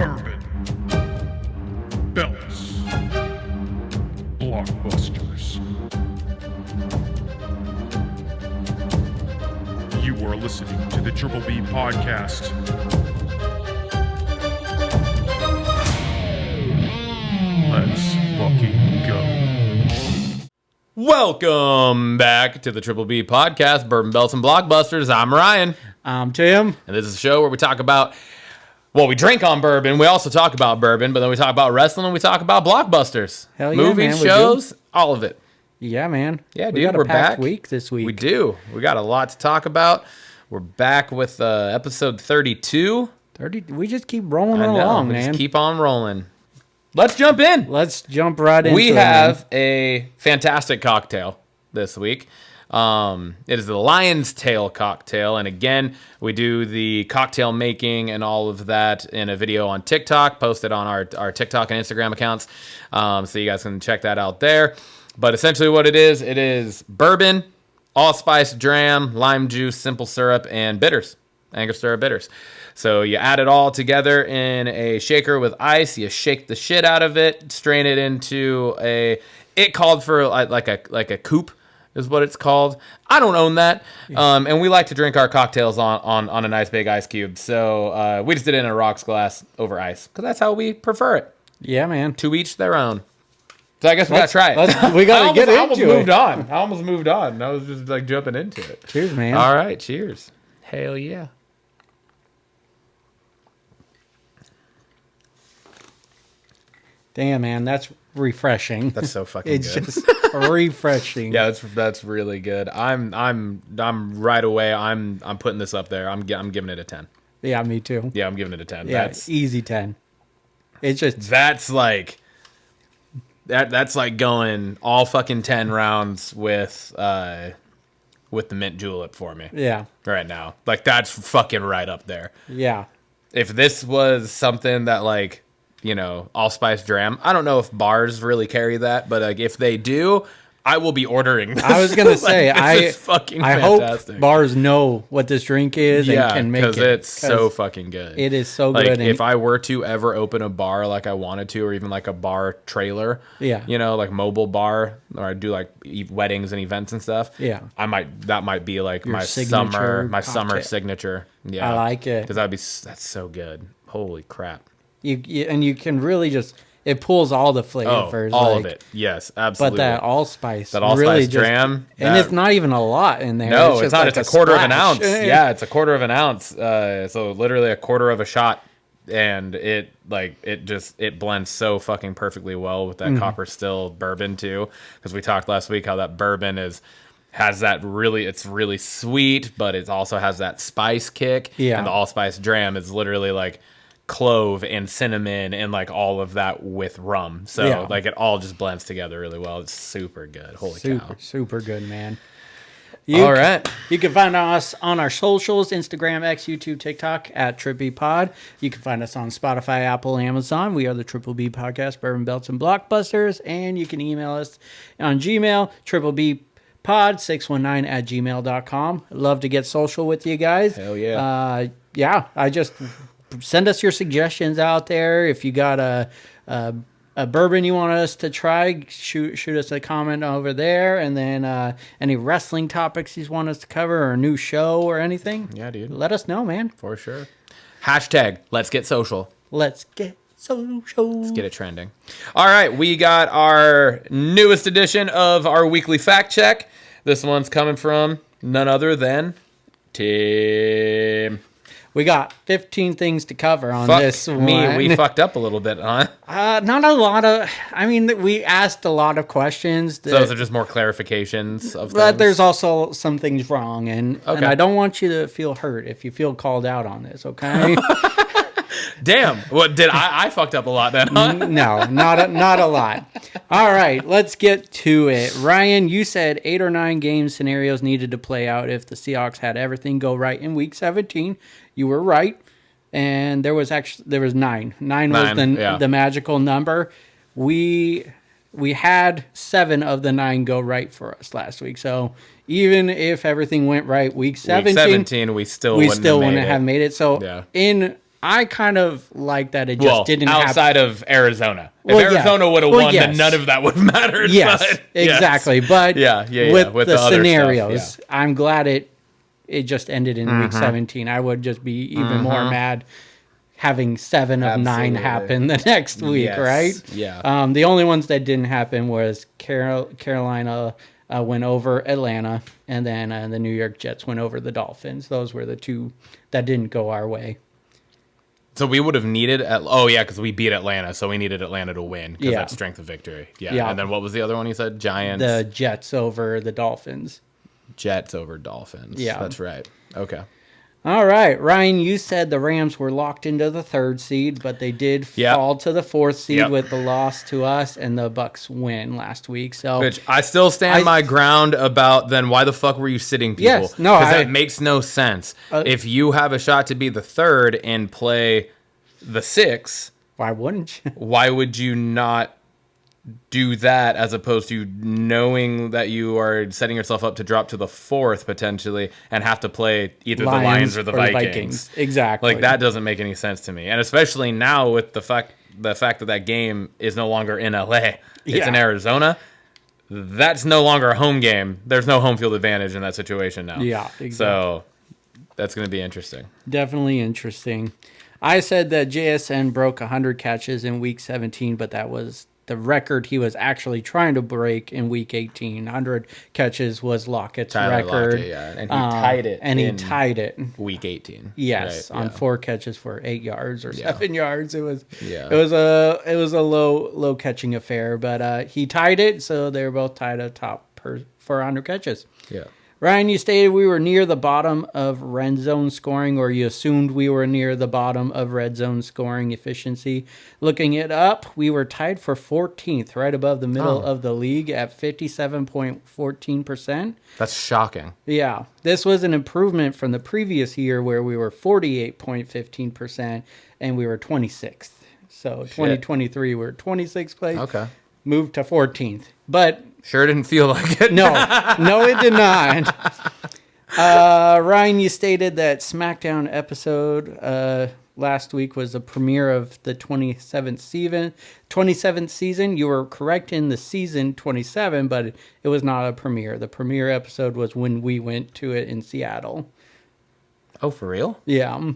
Bourbon, Belts, Blockbusters. You are listening to the Triple B Podcast. Let's fucking go. Welcome back to the Triple B Podcast, Bourbon, Belts, and Blockbusters. I'm Ryan. I'm Tim. And this is a show where we talk about, well, we drink on bourbon. We also talk about bourbon, but then we talk about wrestling and we talk about blockbusters. Hell yeah, movies, man, shows, all of it. Yeah, man. Yeah, dude, we got we're a packed back. week this week. We do. We got a lot to talk about. We're back with episode 32. 30. We just keep rolling I know, along, we man. just keep on rolling. Let's jump in. Let's jump right into it. We have a fantastic cocktail this week. It is the Lion's Tail cocktail, and again, we do the cocktail making and all of that in a video on TikTok, posted on our TikTok and Instagram accounts, so you guys can check that out there. But essentially what it is bourbon, allspice dram, lime juice, simple syrup, and bitters, Angostura bitters. So you add it all together in a shaker with ice, you shake the shit out of it, strain it into it called for like a coupe, is what it's called. I don't own that. And we like to drink our cocktails on a nice big ice cube. So we just did it in a rocks glass over ice because that's how we prefer it. Yeah, man. To each their own. So I guess we got to try it. We got to get into it. I almost moved on. I was just like jumping into it. Cheers, man. All right. Cheers. Hell yeah. Damn, man. That's refreshing. That's so fucking It's good. just refreshing. Yeah, that's really good. I'm right away. I'm putting this up there. I'm giving it a 10. Yeah, me too. Yeah, I'm giving it a 10. Yeah, That's easy 10. It's just... that's like going all fucking 10 rounds with the mint julep for me. Yeah. Right now. Like that's fucking right up there. Yeah. If this was something that like, you know, allspice dram. I don't know if bars really carry that, but like if they do, I will be ordering this. I was gonna say, this is fucking fantastic. hope bars know what this drink is and can make it. because it's so fucking good. It is so like, good. If I were to ever open a bar like I wanted to, or even like a bar trailer, Yeah. you know, like mobile bar, or I do like weddings and events and stuff. Yeah. That might be like Your my signature summer cocktail. signature. Yeah, I like it. because that's so good. Holy crap. You can really just... It pulls all the flavors. all of it. Yes, absolutely. But that allspice. That allspice really dram. And it's not even a lot in there. No, just it's not. like It's a quarter of an splash. ounce. Yeah, it's a quarter of an ounce. So literally a quarter of a shot, and it blends so fucking perfectly well with that copper still bourbon too. Because we talked last week how that bourbon has that it's really sweet, but it also has that spice kick. Yeah. And the allspice dram is literally like clove and cinnamon and like all of that with rum. So Yeah. like it all just blends together really well. It's super good. Holy cow. Super good, man. All right. You can find us on our socials, Instagram, X, YouTube, TikTok, at Triple Pod. You can find us on Spotify, Apple, Amazon. We are the Triple B Podcast, Bourbon, Belts, and Blockbusters. And you can email us on Gmail, triplebpod619 at gmail.com. Love to get social with you guys. Hell yeah. I just send us your suggestions out there. If you got a bourbon you want us to try, shoot us a comment over there. And then any wrestling topics you want us to cover, or a new show or anything. Yeah, dude. Let us know, man. For sure. Hashtag let's get social. Let's get social. Let's get it trending. All right, we got our newest edition of our weekly fact check. This one's coming from none other than Tim. We got 15 things to cover on Fuck this one. we fucked up a little bit, huh? Not a lot of... I mean, we asked a lot of questions. So those are just more clarifications of But things? there's also some things wrong, and I don't want you to feel hurt if you feel called out on this, okay? Damn. What did I fucked up a lot then, huh? No, not a lot. All right, let's get to it. Ryan, you said 8 or 9 game scenarios needed to play out if the Seahawks had everything go right in Week 17. You were right, and there was 9. 9 was the magical number. We had 7 of the 9 go right for us last week. So even if everything went right, week 17, we still wouldn't have made it. So I kind of like that it just didn't happen. Outside of Arizona. If Well, yeah. Arizona would have Well, won, yes. then none of that would have mattered. Yes, but, exactly. But with the other scenarios, stuff, I'm glad it just ended in week 17. I would just be even more mad having 7 of 9 Absolutely. happen the next week, Yes. right? Yeah. The only ones that didn't happen was Carolina went over Atlanta, and then the New York Jets went over the Dolphins. Those were the 2 that didn't go our way. So we would have needed... because we beat Atlanta, so we needed Atlanta to win, because Yeah. that's strength of victory. Yeah. Yeah. And then what was the other one you said? Giants? The Jets over the Dolphins. Jets over Dolphins. Yeah. That's right. Okay. All right, Ryan, you said the Rams were locked into the 3rd seed, but they did fall to the 4th seed with the loss to us, and the Bucks win last week. So, Which I still stand my ground about. Then why the fuck were you sitting people? Yes, no, because that makes no sense. If you have a shot to be the 3rd and play the 6th, why wouldn't you? why would you not do that as opposed to knowing that you are setting yourself up to drop to the 4th potentially and have to play either the Lions or the Vikings. Exactly. Like, that doesn't make any sense to me. And especially now with the fact that game is no longer in LA. It's in Arizona. That's no longer a home game. There's no home field advantage in that situation now. Yeah, exactly. So that's going to be interesting. Definitely interesting. I said that JSN broke 100 catches in week 17, but that was the record he was actually trying to break in week 18. 100 catches was Lockett's record. Lockett, yeah. And he tied it. And he tied it. Week 18. Yes, right? on 4 catches for 8 yards or 7 yards. It was a low catching affair, but he tied it, so they were both tied at top for 100 catches. Yeah. Ryan, you stated we were near the bottom of red zone scoring, or you assumed we were near the bottom of red zone scoring efficiency. Looking it up, we were tied for 14th, right above the middle of the league at 57.14%. That's shocking. Yeah. This was an improvement from the previous year where we were 48.15% and we were 26th. So 2023, we were 26th place. Okay. Moved to 14th. But sure didn't feel like it. no, it did not. Ryan, you stated that SmackDown episode last week was the premiere of the 27th season. You were correct in the season 27, but it was not a premiere. The premiere episode was when we went to it in Seattle. Oh, for real? Yeah.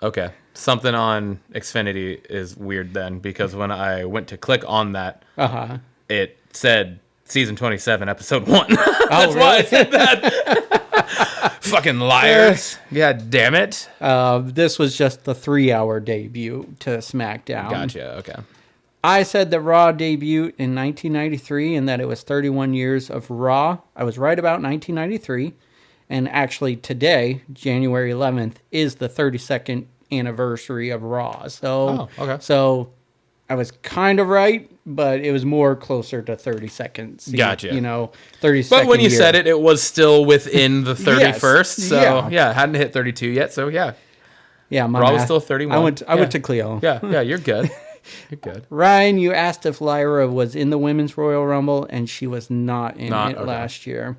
Okay. Something on Xfinity is weird then, because when I went to click on that, it said season 27, episode 1. That's why I said that. Fucking liars. Yeah, damn it. This was just the 3-hour debut to SmackDown. Gotcha, okay. I said that Raw debuted in 1993 and that it was 31 years of Raw. I was right about 1993. And actually today, January 11th, is the 32nd anniversary of Raw. So, so I was kind of right, but it was more closer to 30 seconds. Gotcha. 30 But when you said it, it was still within the 31st. Yes, So, hadn't hit 32 yet. So, yeah. Yeah, my Raw was math. still 31. I went to Cleo. Yeah, you're good. You're good. Ryan, you asked if Lyra was in the Women's Royal Rumble, and she was not in it last year.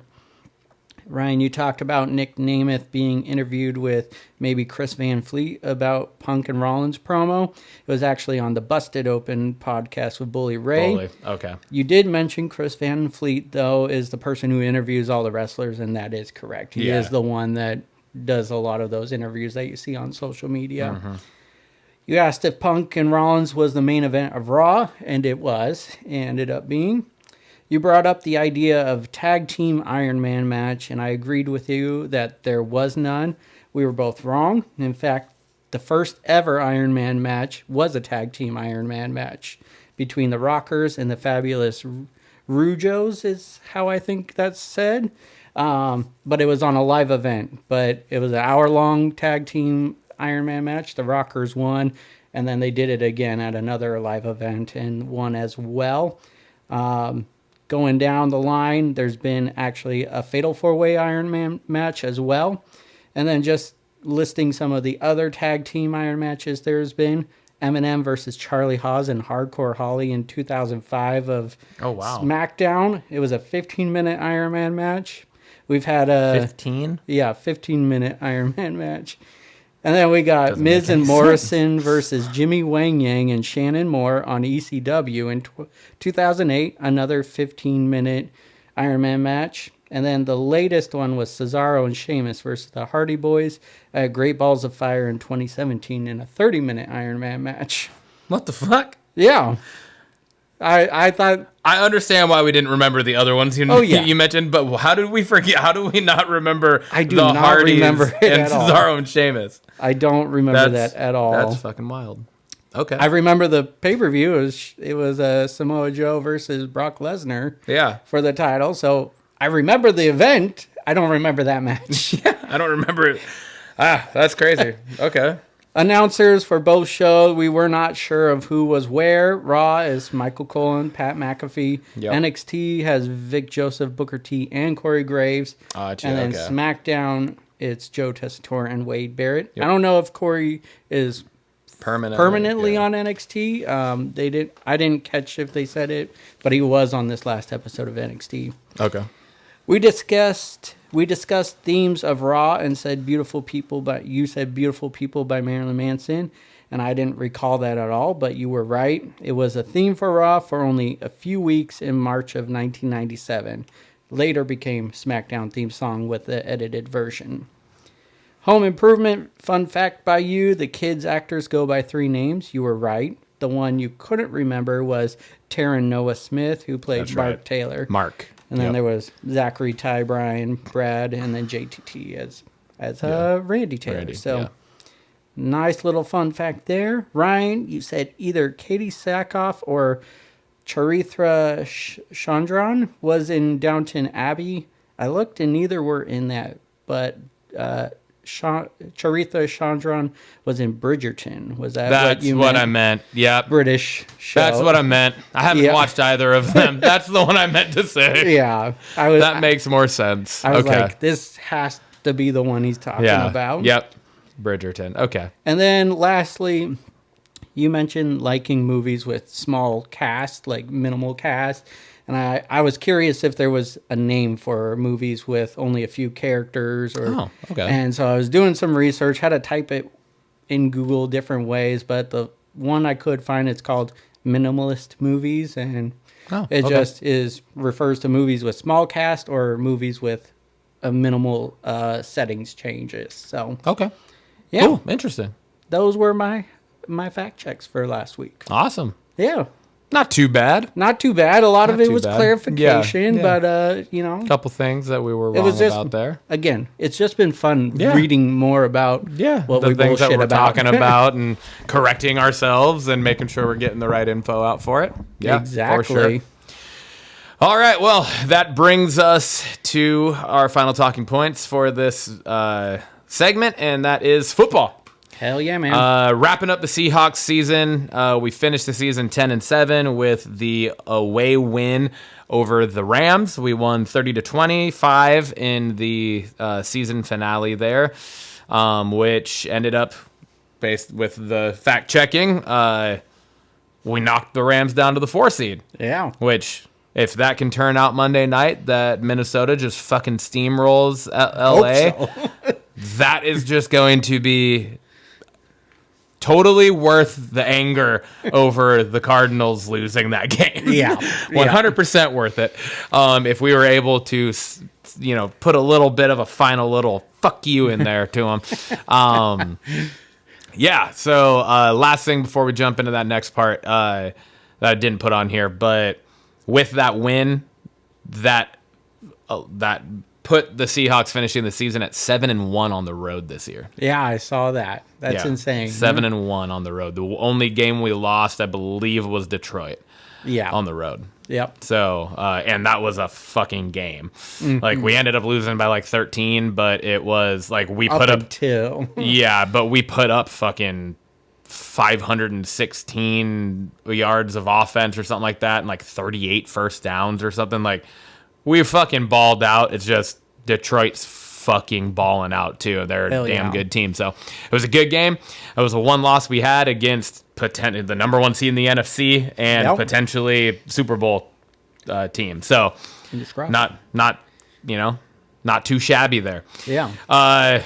Ryan, you talked about Nick Namath being interviewed with maybe Chris Van Fleet about Punk and Rollins promo. It was actually on the Busted Open podcast with Bully Ray. Okay. You did mention Chris Van Fleet, though, is the person who interviews all the wrestlers, and that is correct. He is the one that does a lot of those interviews that you see on social media. Mm-hmm. You asked if Punk and Rollins was the main event of Raw, and it was. It ended up being. You brought up the idea of tag team Iron Man match, and I agreed with you that there was none. We were both wrong. In fact, the first ever Iron Man match was a tag team Iron Man match between the Rockers and the Fabulous Rujos, is how I think that's said. But it was on a live event. But it was an hour-long tag team Iron Man match. The Rockers won, and then they did it again at another live event and won as well. Going down the line, there's been actually a Fatal 4-Way Iron Man match as well. And then just listing some of the other tag team Iron matches there's been. Eminem versus Charlie Haas and Hardcore Holly in 2005 of SmackDown. It was a 15-minute Iron Man match. We've had a 15? Yeah, 15-minute Iron Man match. And then we got Doesn't Miz make and any Morrison versus Jimmy Wang Yang and Shannon Moore on ECW in 2008. Another 15-minute Iron Man match. And then the latest one was Cesaro and Sheamus versus the Hardy Boys at Great Balls of Fire in 2017 in a 30-minute Iron Man match. What the fuck? Yeah. I thought... I understand why we didn't remember the other ones you mentioned, but how did we forget? How do we not remember I do the not Hardys remember it and at all. Cesaro and Sheamus? I don't remember that at all. That's fucking wild. Okay. I remember the pay-per-view. It was Samoa Joe versus Brock Lesnar Yeah. for the title. So I remember the event. I don't remember that match. Yeah, I don't remember it. That's crazy. Okay. Announcers for both shows. We were not sure of who was where. Raw is Michael Cole and Pat McAfee. Yep. NXT has Vic Joseph, Booker T, and Corey Graves. And then SmackDown, it's Joe Tessitore and Wade Barrett. Yep. I don't know if Corey is permanently yeah. on NXT. I didn't catch if they said it, but he was on this last episode of NXT. Okay. We discussed themes of Raw and said "Beautiful People," but you said "Beautiful People" by Marilyn Manson, and I didn't recall that at all. But you were right; it was a theme for Raw for only a few weeks in March of 1997. Later became SmackDown theme song with the edited version. Home Improvement fun fact by you: the kids' actors go by 3 names. You were right. The one you couldn't remember was Taron Noah Smith, who played That's Mark right. Taylor. Mark. And then there was Zachary, Ty, Brian, Brad, and then JTT as Randy Taylor. Randy, so yeah. nice little fun fact there. Ryan, you said either Katie Sackhoff or Charithra Chandran was in Downton Abbey. I looked and neither were in that, but Charitha Chandran was in Bridgerton. Was that That's what you what meant? I meant. Yep. British show. That's what I meant. I haven't watched either of them. That's the one I meant to say. Yeah. That makes more sense. I was okay. like, this has to be the one he's talking about. Yep. Bridgerton. Okay. And then lastly, you mentioned liking movies with small cast, like minimal cast. And I was curious if there was a name for movies with only a few characters. Oh, okay. And so I was doing some research, how to type it in Google different ways. But the one I could find, it's called Minimalist Movies. And it just refers to movies with small cast or movies with a minimal settings changes. So Okay. yeah, Cool. Interesting. those were my fact checks for last week. Awesome. Yeah. Not too bad. Not too bad. A lot of Not it too was bad. clarification, Yeah. but A couple things that we were it wrong was just about there. Again, it's just been fun Yeah. reading more about what the we things that bullshit we're about. talking about and correcting ourselves and making sure we're getting the right info out for it. Yeah, exactly. For sure. All right, well, that brings us to our final talking points for this segment, and that is football. Hell yeah, man. Wrapping up the Seahawks season, we finished the season 10-7 with the away win over the Rams. We won 30-25 in the season finale there, which ended up, based with the fact checking, we knocked the Rams down to the 4 seed. Yeah. Which, if that can turn out Monday night, that Minnesota just fucking steamrolls LA, Hope so. that is just going to be totally worth the anger over the Cardinals losing that game. Yeah. 100% worth it. If we were able to, put a little bit of a final little fuck you in there to them. Yeah. So last thing before we jump into that next part that I didn't put on here, but with that win, that put the Seahawks finishing the season at 7-1 on the road this year. Yeah, I saw that. That's insane. 7-1 on the road. The only game we lost, I believe, was Detroit. Yeah. On the road. Yep. So, and that was a fucking game. Mm-hmm. Like, we ended up losing by like 13, but it was like we put up until. Yeah, but we put up fucking 516 yards of offense or something like that, and like 38 first downs or something. Like, we fucking balled out. It's just Detroit's fucking balling out too. They're a damn good team. So it was a good game. It was a one loss we had against the number 1 seed in the NFC and potentially Super Bowl team. So not not too shabby there. Yeah.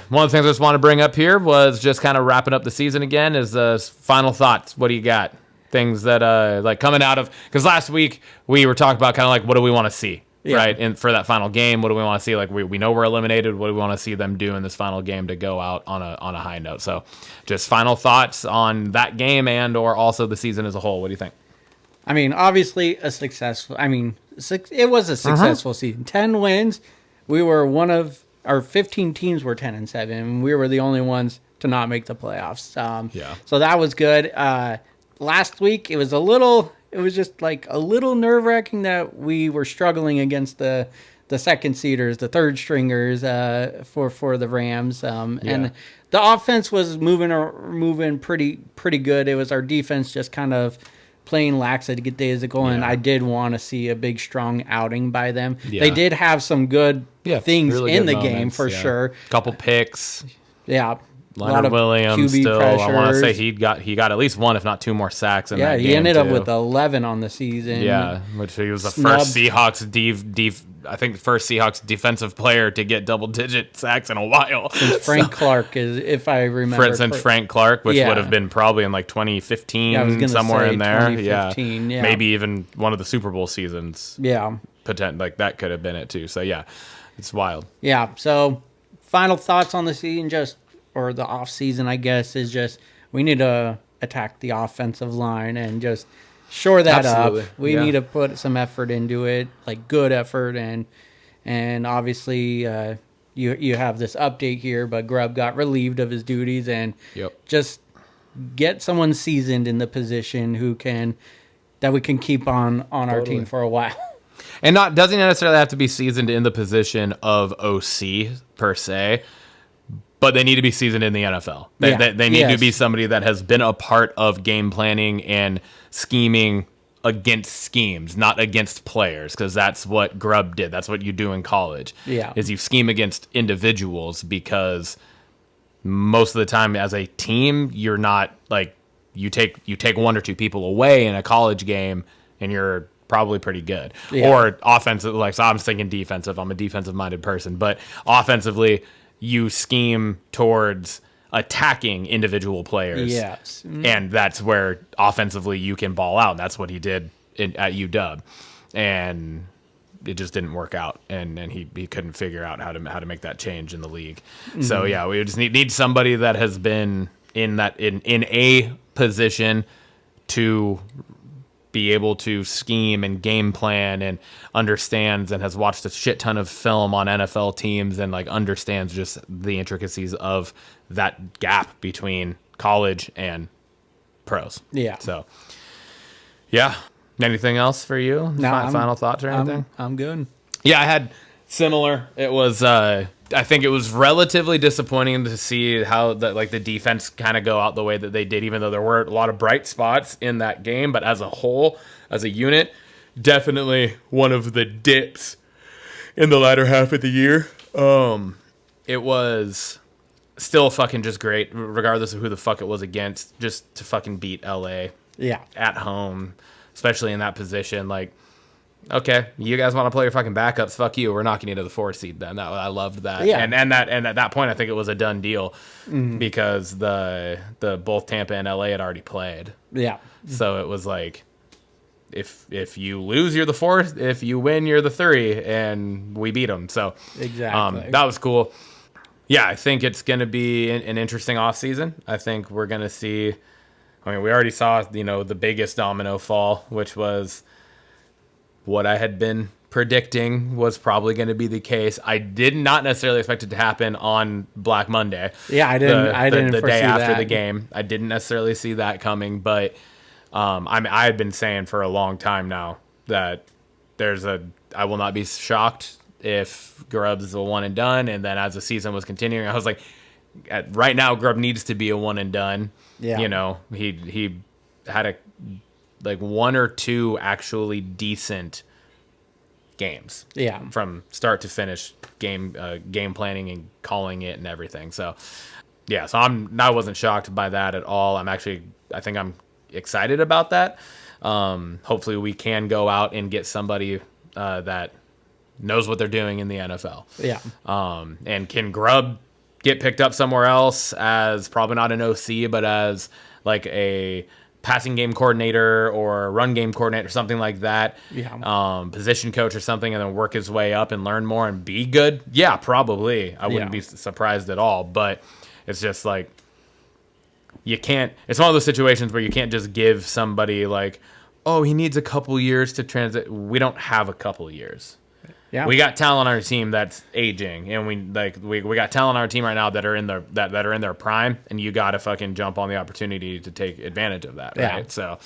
One of the things I just want to bring up here was just kind of wrapping up the season again is final thoughts. What do you got? Things that like coming out of, because last week we were talking about kind of like what do we want to see, right? And for that final game, what do we want to see? Like we know we're eliminated. What do we want to see them do in this final game to go out on a high note? So just final thoughts on that game and or also the season as a whole. What do you think? I mean, obviously it was a successful season. 10 wins. We were one of our 15 teams were 10-7, and we were the only ones to not make the playoffs. So that was good. Last week it was just like a little nerve-wracking that we were struggling against the second seeders, the third stringers for the Rams. And the offense was moving pretty good. It was our defense just kind of playing lax at get days ago, and I did want to see a big, strong outing by them. Yeah. They did have some good things really in the game for sure. Couple picks. Yeah. Leonard Williams QB still. pressures. I want to say he got at least one, if not two more sacks in that game. Yeah, he ended up with 11 on the season. Yeah, which he was the first Seahawks I think the first Seahawks defensive player to get double-digit sacks in a while. Since Frank Clark, if I remember. Since Frank Clark, which would have been probably in like 2015, somewhere in there. 2015, yeah. Maybe even one of the Super Bowl seasons. Yeah. Like that could have been it too. So yeah, it's wild. Yeah. So final thoughts on the season, or the off season, I guess, is just we need to attack the offensive line and just shore that up. We need to put some effort into it, like good effort, and obviously you have this update here, but Grubb got relieved of his duties and just get someone seasoned in the position that we can keep on our team for a while. And doesn't necessarily have to be seasoned in the position of OC per se, but they need to be seasoned in the NFL. They need to be somebody that has been a part of game planning and scheming against schemes, not against players, because that's what Grubb did. That's what you do in college. Yeah. Is you scheme against individuals, because most of the time as a team, you're not like you take one or two people away in a college game and you're probably pretty good. Yeah. Or offensive, like, so I'm thinking defensive. I'm a defensive minded person, but offensively, you scheme towards attacking individual players. Yes. And that's where offensively you can ball out. And that's what he did at UW. And it just didn't work out. And he couldn't figure out how to make that change in the league. Mm-hmm. So yeah, we just need somebody that has been in a position to be able to scheme and game plan and understands and has watched a shit ton of film on NFL teams and like understands just the intricacies of that gap between college and pros. Yeah. So, yeah. Anything else for you? No, final thoughts or anything? I'm good. Yeah, I had similar. It was I think it was relatively disappointing to see how the defense kind of go out the way that they did, even though there were a lot of bright spots in that game. But as a whole, as a unit, definitely one of the dips in the latter half of the year. It was still fucking just great, regardless of who the fuck it was against, just to fucking beat LA. Yeah. At home, especially in that position. Like, okay, you guys want to play your fucking backups? Fuck you. We're knocking you to the 4 seed then. I loved that. Yeah. And at that point, I think it was a done deal because the both Tampa and LA had already played. Yeah. So it was like, if you lose, you're the 4th. If you win, you're the 3, and we beat them. So exactly, that was cool. Yeah, I think it's going to be an interesting offseason. I think we're going to see. I mean, we already saw the biggest domino fall, which was what I had been predicting was probably going to be the case. I did not necessarily expect it to happen on Black Monday. Yeah, I didn't. The foresee day after that. the game, I didn't necessarily see that coming. But I had been saying for a long time now that I will not be shocked if Grubb's is a one and done. And then as the season was continuing, I was like, right now Grubb needs to be a one and done. Yeah, he had one or two actually decent games. Yeah, from start to finish, game planning and calling it and everything. So yeah, so I wasn't shocked by that at all. I think I'm excited about that. Hopefully we can go out and get somebody that knows what they're doing in the NFL. Yeah. And can Grubb get picked up somewhere else as probably not an OC, but as like a passing game coordinator or run game coordinator, something like that. Yeah. Position coach or something, and then work his way up and learn more and be good. Yeah, probably. I wouldn't be surprised at all. But it's just like you can't. It's one of those situations where you can't just give somebody like, oh, he needs a couple years to transit. We don't have a couple years. Yeah. We got talent on our team that's aging, and we got talent on our team right now that are in their that are in their prime, and you got to fucking jump on the opportunity to take advantage of that, right? So,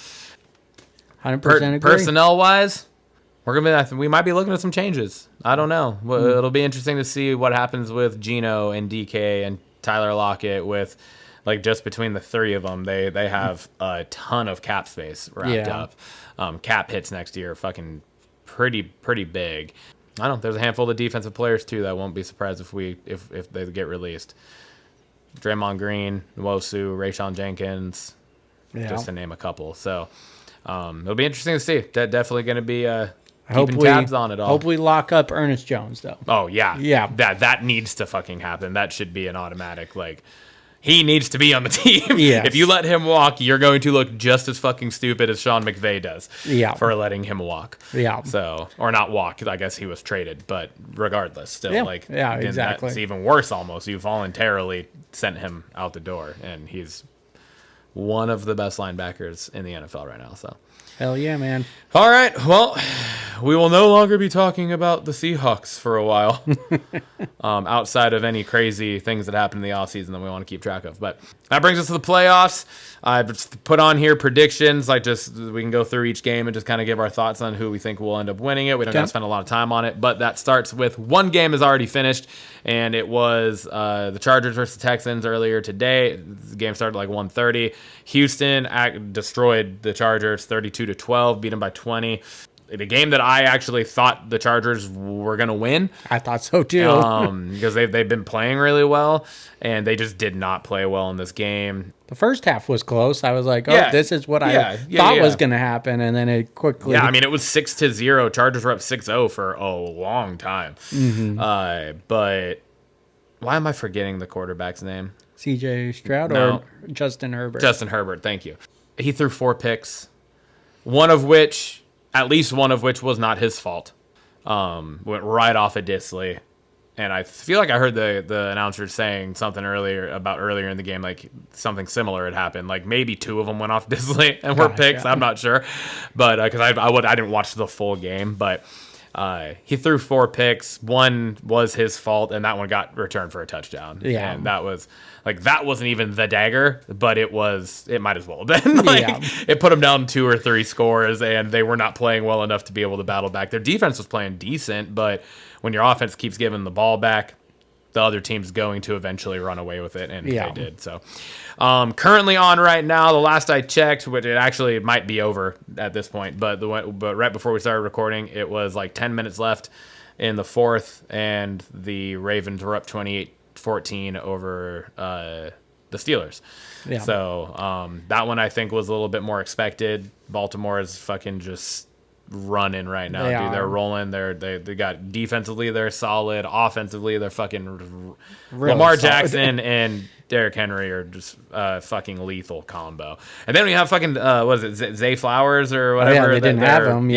100% agree. Personnel wise, we might be looking at some changes. I don't know. It'll be interesting to see what happens with Geno and DK and Tyler Lockett. With like just between the three of them, they have a ton of cap space wrapped up. Cap hits next year, fucking pretty big. I don't know. There's a handful of defensive players too that won't be surprised if they get released. Draymond Green, Nwosu, Rayshon Jenkins, just to name a couple. So it'll be interesting to see. Definitely going to be keeping tabs on it all. Hope we lock up Ernest Jones though. Oh yeah, yeah. That needs to fucking happen. That should be an automatic like. He needs to be on the team. Yes. If you let him walk, you're going to look just as fucking stupid as Sean McVay does. Yeah. For letting him walk. Yeah. So, or not walk. I guess he was traded, but regardless, still exactly. It's even worse. Almost, you voluntarily sent him out the door, and he's one of the best linebackers in the NFL right now. So. Hell yeah, man. All right. Well, we will no longer be talking about the Seahawks for a while, outside of any crazy things that happen in the offseason that we want to keep track of. But that brings us to the playoffs. I just put on here predictions. We can go through each game and just kind of give our thoughts on who we think will end up winning it. We don't got to spend a lot of time on it, but that starts with one game is already finished, and it was the Chargers versus the Texans earlier today. The game started like 1:30. Houston destroyed the Chargers 32-12, beat them by 20. In a game that I actually thought the Chargers were going to win. I thought so too. Because they've been playing really well, and they just did not play well in this game. The first half was close. I was like, this is what I thought was going to happen, and then it quickly... Yeah, I mean, it was 6-0. Chargers were up 6-0 for a long time. Mm-hmm. But why am I forgetting the quarterback's name? CJ Stroud or Justin Herbert? Justin Herbert, thank you. He threw 4 picks, at least one of which was not his fault. Went right off of Disley. And I feel like I heard the announcer saying something earlier in the game, like something similar had happened. Like maybe 2 of them went off Disley and were picks. I'm not sure. But because I didn't watch the full game. But he threw 4 picks. One was his fault, and that one got returned for a touchdown. Yeah. And that wasn't even the dagger, but it might as well have been. It put them down 2 or 3 scores, and they were not playing well enough to be able to battle back. Their defense was playing decent, but when your offense keeps giving the ball back, the other team's going to eventually run away with it, and they did. So currently on right now, the last I checked, which it actually might be over at this point, but right before we started recording, it was like 10 minutes left in the fourth, and the Ravens were up 28-14 over the Steelers. Yeah. So that one I think was a little bit more expected. Baltimore is fucking just running right now, dude. They're rolling. They got defensively, they're solid. Offensively, they're fucking really Lamar solid. Jackson and Derrick Henry are just fucking lethal combo. And then we have fucking what is it, Zay Flowers or whatever. They didn't have him.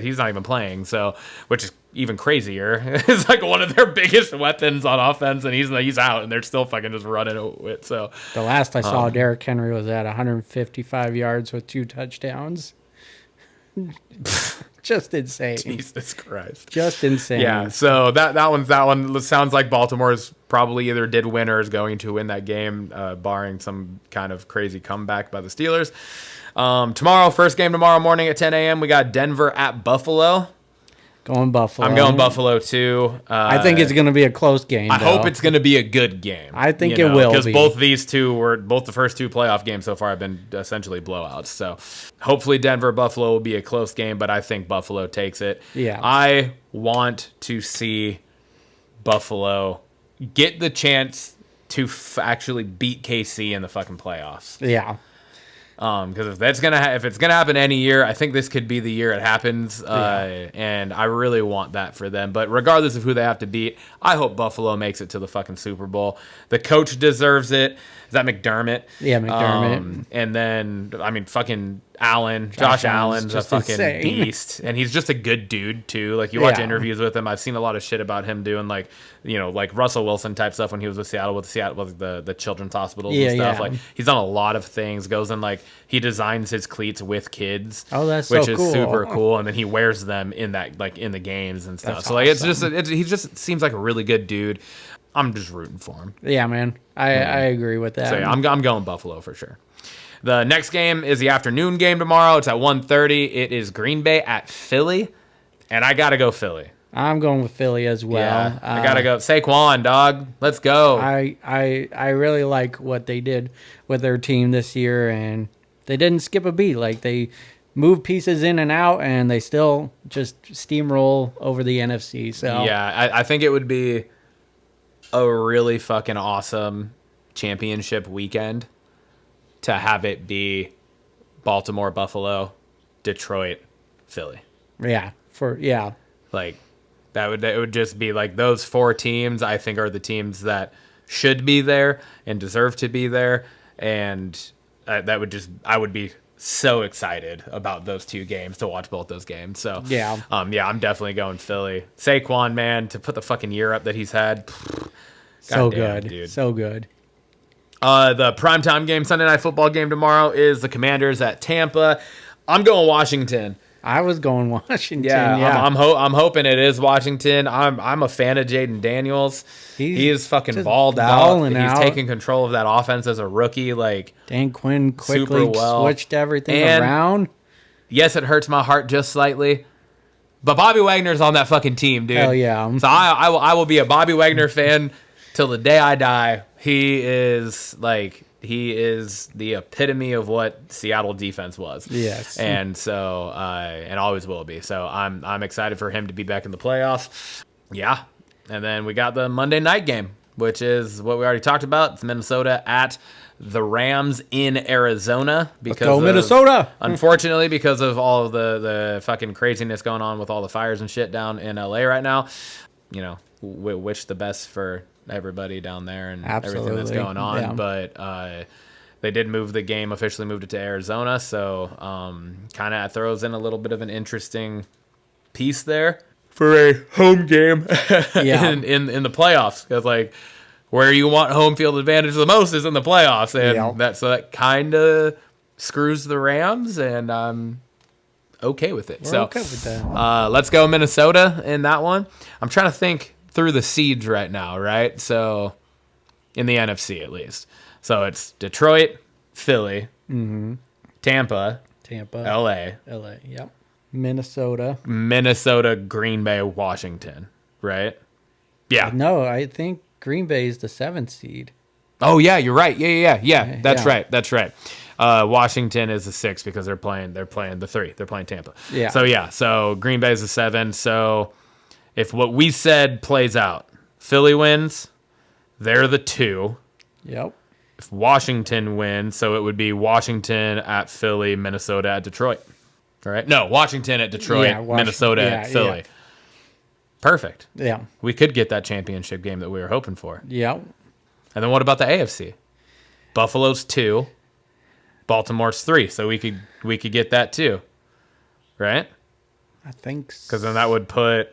He's not even playing. So which is even crazier. It's like one of their biggest weapons on offense, and he's out, and they're still fucking just running it. So the last I saw, Derrick Henry was at 155 yards with 2 touchdowns. Just insane. Jesus Christ. Just insane. Yeah, so that one sounds like Baltimore's probably either did win or is going to win that game, barring some kind of crazy comeback by the Steelers. First game tomorrow morning at 10 a.m., we got Denver at Buffalo. Going Buffalo. I'm going Buffalo too. I think it's going to be a close game. I hope it's going to be a good game. I think it will be. Because both the first 2 playoff games so far have been essentially blowouts. So hopefully Denver-Buffalo will be a close game, but I think Buffalo takes it. Yeah. I want to see Buffalo get the chance to actually beat KC in the fucking playoffs. Yeah. Because if it's gonna happen any year, I think this could be the year it happens. And I really want that for them. But regardless of who they have to beat, I hope Buffalo makes it to the fucking Super Bowl. The coach deserves it. Is that McDermott? Yeah, McDermott. And then fucking Allen, Josh Allen's a fucking insane. beast, and he's just a good dude too. Like you watch interviews with him, I've seen a lot of shit about him doing like Russell Wilson type stuff when he was with Seattle with the children's hospitals and stuff. Like he's done a lot of things. Goes in he designs his cleats with kids. Oh, that's which so is cool. super cool, and then he wears them in the games and stuff. That's so awesome. he just seems like a really good dude. I'm just rooting for him. Yeah, man. I agree with that. So yeah, I'm going Buffalo for sure. The next game is the afternoon game tomorrow. It's at 1:30. It is Green Bay at Philly, and I gotta go Philly. I'm going with Philly as well. Yeah, I gotta go Saquon, dog. Let's go. I really like what they did with their team this year, and they didn't skip a beat. Like they moved pieces in and out, and they still just steamroll over the NFC. So yeah, I think it would be a really fucking awesome championship weekend to have it be Baltimore, Buffalo, Detroit, Philly. Yeah, Like it would just be like those four teams I think are the teams that should be there and deserve to be there, and I would be so excited about those two games to watch both those games. So yeah, I'm definitely going Philly. Saquon, man, to put the fucking year up that he's had. So goddamn, good, dude. so good. The primetime game, Sunday Night Football game tomorrow is the Commanders at Tampa. I'm going Washington. I was going Washington. Yeah. I'm hoping it is Washington. I'm a fan of Jaden Daniels. He is fucking balled out. He's taking control of that offense as a rookie. Like Dan Quinn quickly super well. switched everything around. Yes, it hurts my heart just slightly. But Bobby Wagner's on that fucking team, dude. Hell yeah. So I will be a Bobby Wagner fan till the day I die. He is the epitome of what Seattle defense was. Yes. And so and always will be. So I'm excited for him to be back in the playoffs. Yeah. And then we got the Monday night game, which is what we already talked about. It's Minnesota at the Rams in Arizona. Let's go Minnesota. Unfortunately, because of all of the fucking craziness going on with all the fires and shit down in LA right now, wish the best for everybody down there and everything that's going on. Yeah. But they did officially moved it to Arizona. So kind of throws in a little bit of an interesting piece there for a home game in the playoffs. Because where you want home field advantage the most is in the playoffs. And that kind of screws the Rams, and I'm okay with it. We're okay with that. Let's go Minnesota in that one. I'm trying to think through the seeds right now, right? So in the NFC at least. So it's Detroit, Philly, Tampa, LA, yep. Minnesota, Green Bay, Washington, right? Yeah. No, I think Green Bay is the 7th seed. Oh yeah, you're right. Yeah. That's right. Washington is the 6 because they're playing the 3. They're playing Tampa. Yeah. So Green Bay is the 7. So if what we said plays out, Philly wins, they're the 2. Yep. If Washington wins, so it would be Washington at Philly, Minnesota at Detroit. All right? No, Washington at Detroit, Minnesota at Philly. Yeah. Perfect. Yeah. We could get that championship game that we were hoping for. Yep. And then what about the AFC? Buffalo's 2, Baltimore's 3, so we could get that too, right? I think so. Because then that would put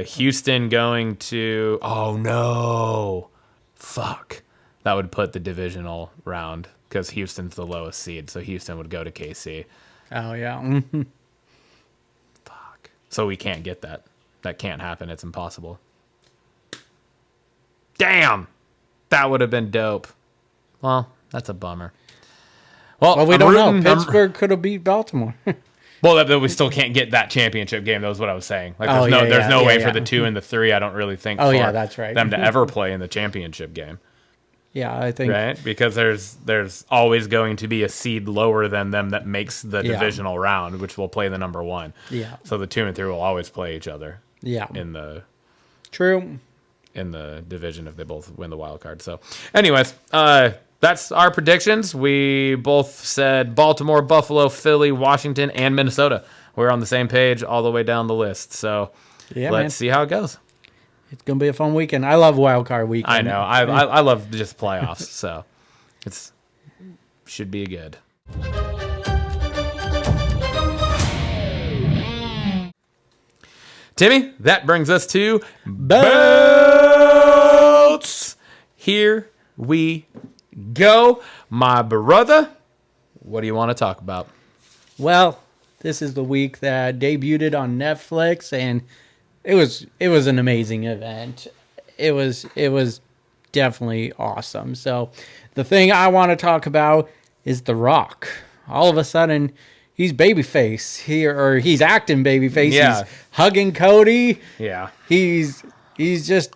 Houston going to. Oh no! Fuck. That would put the divisional round because Houston's the lowest seed, so Houston would go to KC. Oh yeah. Fuck. So we can't get that. That can't happen. It's impossible. Damn. That would have been dope. Well, that's a bummer. Well, We don't know. Pittsburgh could have beat Baltimore. Well, we still can't get that championship game. That was what I was saying. There's no way for the 2 and the 3. I don't really think. That's right. Them to ever play in the championship game. Yeah, I think. Right, because there's always going to be a seed lower than them that makes the divisional round, which will play the number 1. Yeah. So the 2 and 3 will always play each other. Yeah. True. In the division if they both win the wild card. So, anyways, that's that's our predictions. We both said Baltimore, Buffalo, Philly, Washington, and Minnesota. We're on the same page all the way down the list. So let's see how it goes. It's going to be a fun weekend. I love wild card weekend. I know. I love just playoffs. So it's should be good. Timmy, that brings us to Boats. Here we go. My brother, what do you want to talk about? Well, this is the week that debuted on Netflix, and it was an amazing event. It was definitely awesome. So the thing I want to talk about is The Rock. All of a sudden, he's babyface here, or he's acting babyface. Yeah. He's hugging Cody. Yeah. He's just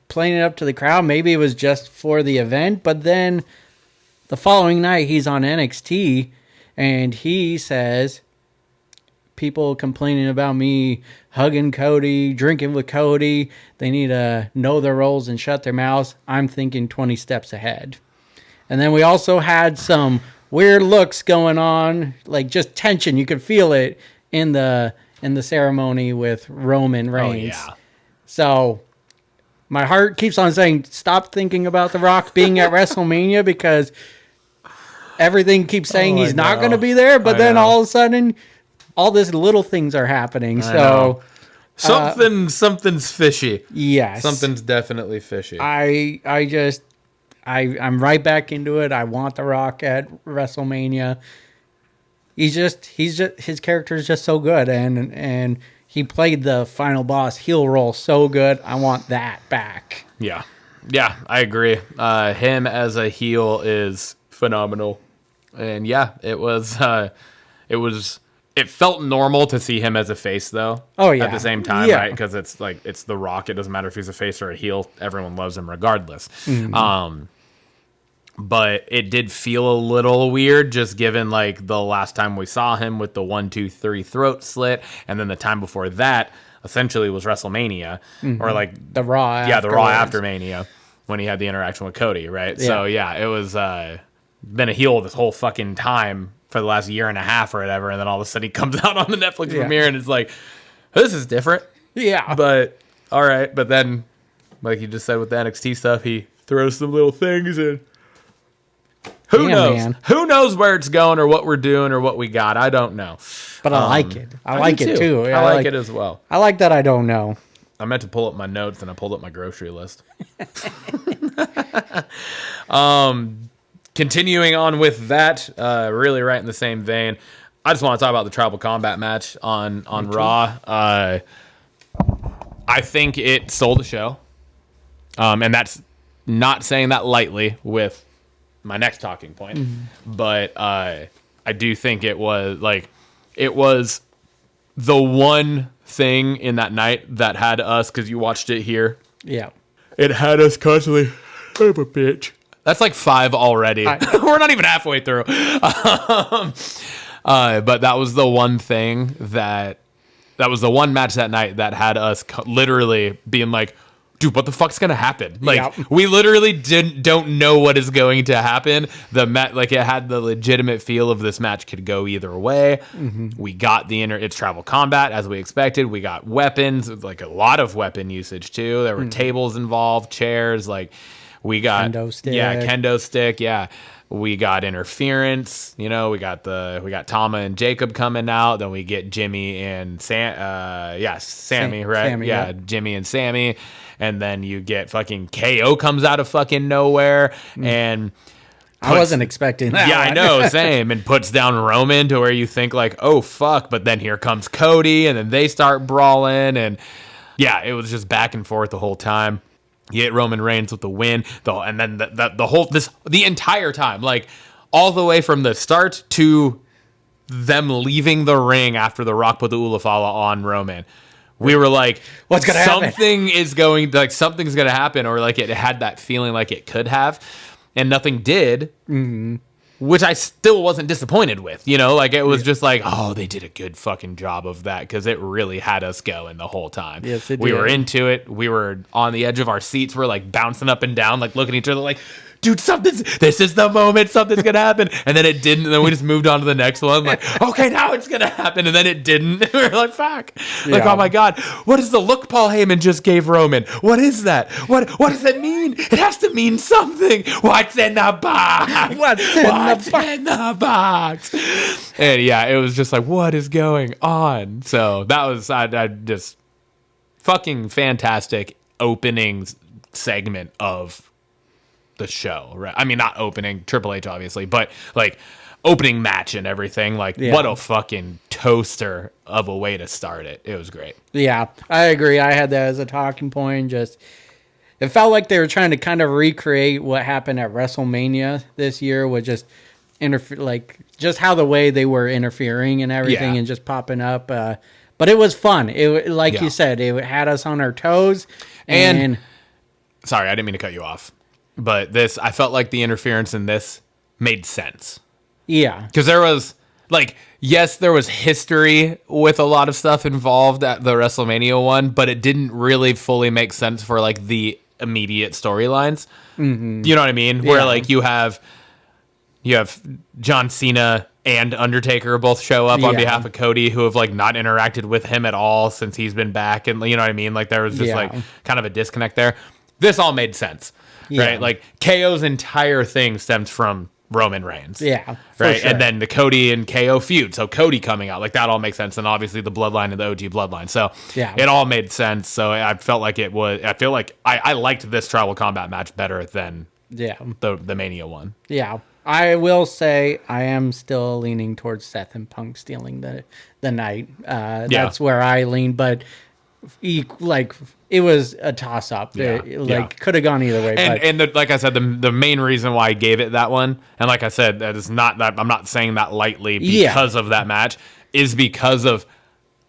playing it up to the crowd. Maybe it was just for the event, but then the following night he's on NXT and he says, people complaining about me hugging Cody, drinking with Cody, they need to know their roles and shut their mouths. I'm thinking 20 steps ahead. And then we also had some weird looks going on, like just tension. You could feel it in the ceremony with Roman Reigns. Oh, yeah. So my heart keeps on saying, stop thinking about The Rock being at WrestleMania, because everything keeps saying he's not going to be there. But then all of a sudden, all these little things are happening. So something's fishy. Yes. Something's definitely fishy. I'm right back into it. I want The Rock at WrestleMania. His character is just so good, and he played the final boss heel role so good. I want that back. Yeah, I agree. Him as a heel is phenomenal, and yeah, it felt normal to see him as a face, though. Oh yeah. At the same time, right? Because it's The Rock. It doesn't matter if he's a face or a heel. Everyone loves him regardless. Mm-hmm. But it did feel a little weird, just given like the last time we saw him with the 1, 2, 3 throat slit, and then the time before that essentially was WrestleMania, or like the Raw. Yeah, the Raw after Mania when he had the interaction with Cody, right? Yeah. So yeah, it was been a heel this whole fucking time for the last year and a half or whatever, and then all of a sudden he comes out on the Netflix premiere and it's like, this is different. Yeah, but all right. But then, like you just said with the NXT stuff, he throws some little things in. Who knows? Man. Who knows where it's going or what we're doing or what we got? I don't know. But I like it. I like it too. I like it as well. I like that I don't know. I meant to pull up my notes and I pulled up my grocery list. Continuing on with that, really right in the same vein, I just want to talk about the tribal combat match on Raw. I think it stole the show. And that's not saying that lightly with my next talking point, but I do think it was the one thing in that night that had us, because you watched it here. Yeah, it had us constantly. I'm a bitch. That's like 5 already. We're not even halfway through. But that was the one thing that was the one match that night that had us literally being like, dude, what the fuck's gonna happen? Like, we literally don't know what is going to happen. It had the legitimate feel of this match could go either way. Mm-hmm. We got it's travel combat as we expected. We got weapons, like a lot of weapon usage too. There were tables involved, chairs. Like we got kendo stick. Yeah, we got interference. You know, we got Tama and Jacob coming out. Then we get Jimmy and Sammy, right? Sammy, yeah, Jimmy and Sammy. And then you get fucking KO comes out of fucking nowhere. And I wasn't expecting that. Yeah, I know, same. And puts down Roman to where you think like, oh, fuck. But then here comes Cody, and then they start brawling. And yeah, it was just back and forth the whole time. You get Roman Reigns with the win. And then the entire time, like all the way from the start to them leaving the ring after The Rock put the Ulafala on Roman. We were like, what's going to happen? Something's going to happen, or like it had that feeling like it could have, and nothing did, which I still wasn't disappointed with. You know, like it was just like, oh, they did a good fucking job of that, because it really had us going the whole time. Yes, it did. We were into it. We were on the edge of our seats. We're like bouncing up and down, like looking at each other like, dude, this is the moment, something's gonna happen. And then it didn't, and then we just moved on to the next one. Like, okay, now it's gonna happen, and then it didn't. We were like, fuck. Like, oh my God, what is the look Paul Heyman just gave Roman? What is that? What does it mean? It has to mean something. What's in the box? What's in the box? And yeah, it was just like, what is going on? So that was I just fucking fantastic opening segment of the show, right? I mean, not opening Triple H obviously, but like opening match and everything. Like, what a fucking toaster of a way to start it. It was great. Yeah, I agree. I had that as a talking point. Just it felt like they were trying to kind of recreate what happened at WrestleMania this year with just just how the way they were interfering and everything and just popping up. But it was fun. It like you said, it had us on our toes. And sorry, I didn't mean to cut you off, but I felt like the interference in this made sense. Yeah, because there was yes, there was history with a lot of stuff involved at the WrestleMania one, but it didn't really fully make sense for like the immediate storylines. Mm-hmm. You know what I mean? Where like you have John Cena and Undertaker both show up on behalf of Cody, who have like not interacted with him at all since he's been back, and you know what I mean? Like there was just like kind of a disconnect there. This all made sense, right? Like KO's entire thing stems from Roman Reigns. Yeah. Right. Sure. And then the Cody and KO feud. So Cody coming out, like that all makes sense. And obviously the bloodline and the OG bloodline. So it all made sense. So I felt like I liked this tribal combat match better than the Mania one. Yeah. I will say I am still leaning towards Seth and Punk stealing the night. That's where I lean, but it was a toss up. Could have gone either way. And like I said, the main reason why I gave it that one, and like I said, that is not that I'm not saying that lightly because of that match, is because of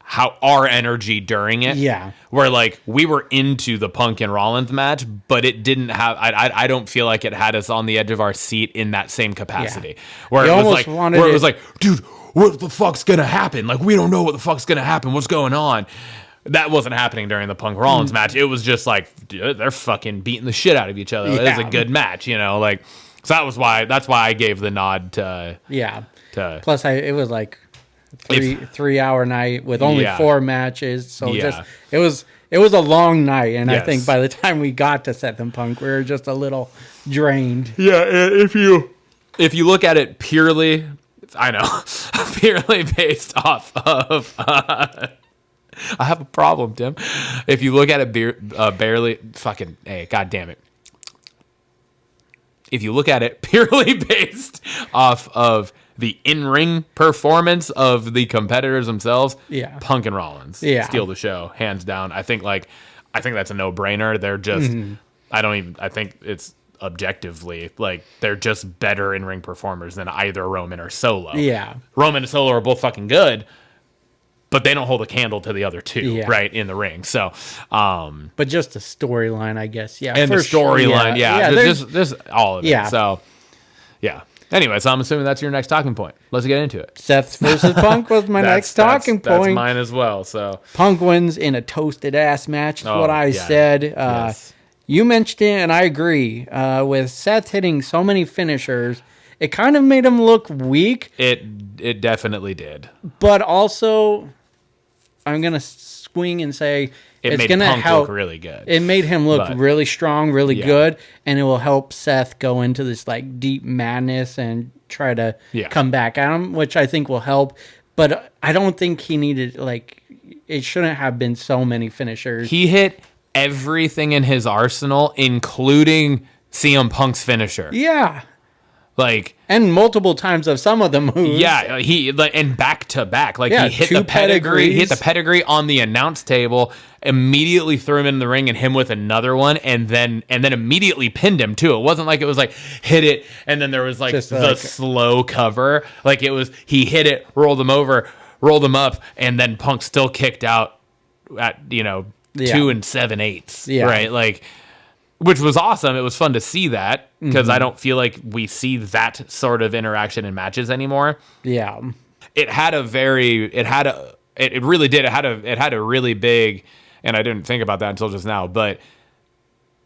how our energy during it. Yeah. Where like we were into the Punk and Rollins match, but it didn't have I don't feel like it had us on the edge of our seat in that same capacity. Where it was like, dude, what the fuck's gonna happen? Like we don't know what the fuck's gonna happen. What's going on? That wasn't happening during the Punk Rollins match. It was just like, dude, they're fucking beating the shit out of each other. It was a good match, like. So that's why I gave the nod to. Yeah. Plus, it was like 3-hour night with only 4 matches. So it was a long night, and I think by the time we got to Seth and Punk, we were just a little drained. Yeah, if you look at it purely, I know, purely based off of. I have a problem, Tim. If you look at it barely, fucking, hey, God damn it. If you look at it purely based off of the in-ring performance of the competitors themselves, Punk and Rollins steal the show, hands down. I think that's a no-brainer. They're just, I think it's objectively, like, they're just better in-ring performers than either Roman or Solo. Yeah. Roman and Solo are both fucking good, but they don't hold a candle to the other two, right, in the ring. So, but just the storyline, I guess, and the storyline, just all of it. So, yeah. Anyway, so I'm assuming that's your next talking point. Let's get into it. Seth versus Punk was my next talking point. That's mine as well. So Punk wins in a toasted ass match. Is what I said. You mentioned it, and I agree. With Seth hitting so many finishers, it kind of made him look weak. It definitely did. But also, I'm gonna swing and say it's gonna Punk help. Look really good. It made him look really strong, really good, and it will help Seth go into this like deep madness and try to come back at him, which I think will help. But I don't think he needed it shouldn't have been so many finishers. He hit everything in his arsenal, including CM Punk's finisher. Yeah. And multiple times of some of the moves. Yeah, and back to back. He hit the pedigree. He hit the pedigree on the announce table, immediately threw him in the ring and him with another one, and then immediately pinned him too. It wasn't like it was like hit it and then there was the slow cover. Like it was he hit it, rolled him over, rolled him up, and then Punk still kicked out at 2 7/8. Right? Which was awesome. It was fun to see that because I don't feel like we see that sort of interaction in matches anymore. Yeah. It really did. It had a really big, and I didn't think about that until just now, but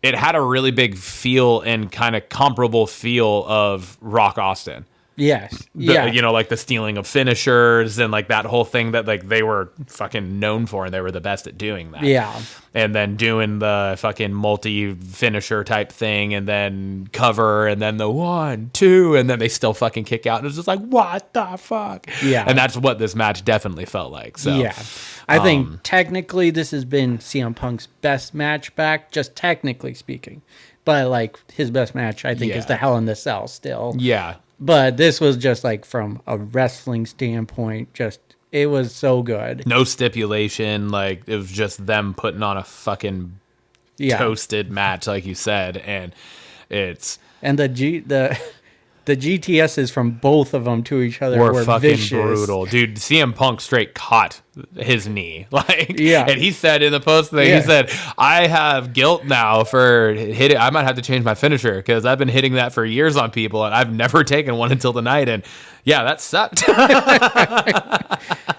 it had a really big feel and kind of comparable feel of Rock Austin. Yes. Yeah. You know, like the stealing of finishers and like that whole thing that like they were fucking known for, and they were the best at doing that. Yeah. And then doing the fucking multi-finisher type thing, and then cover, and then the 1, 2, and then they still fucking kick out. And it's just like, what the fuck? Yeah. And that's what this match definitely felt like. So yeah. I think technically this has been CM Punk's best match back, just technically speaking. But like his best match, I think, is the Hell in the Cell still. Yeah. But this was just like from a wrestling standpoint, just it was so good. No stipulation, like it was just them putting on a fucking toasted match, like you said, and it's the GTSs from both of them to each other were fucking vicious. brutal, dude. CM Punk straight caught his knee, like, yeah. And he said in the post thing, he said, "I have guilt now for hitting. I might have to change my finisher because I've been hitting that for years on people, and I've never taken one until tonight." And yeah, that sucked.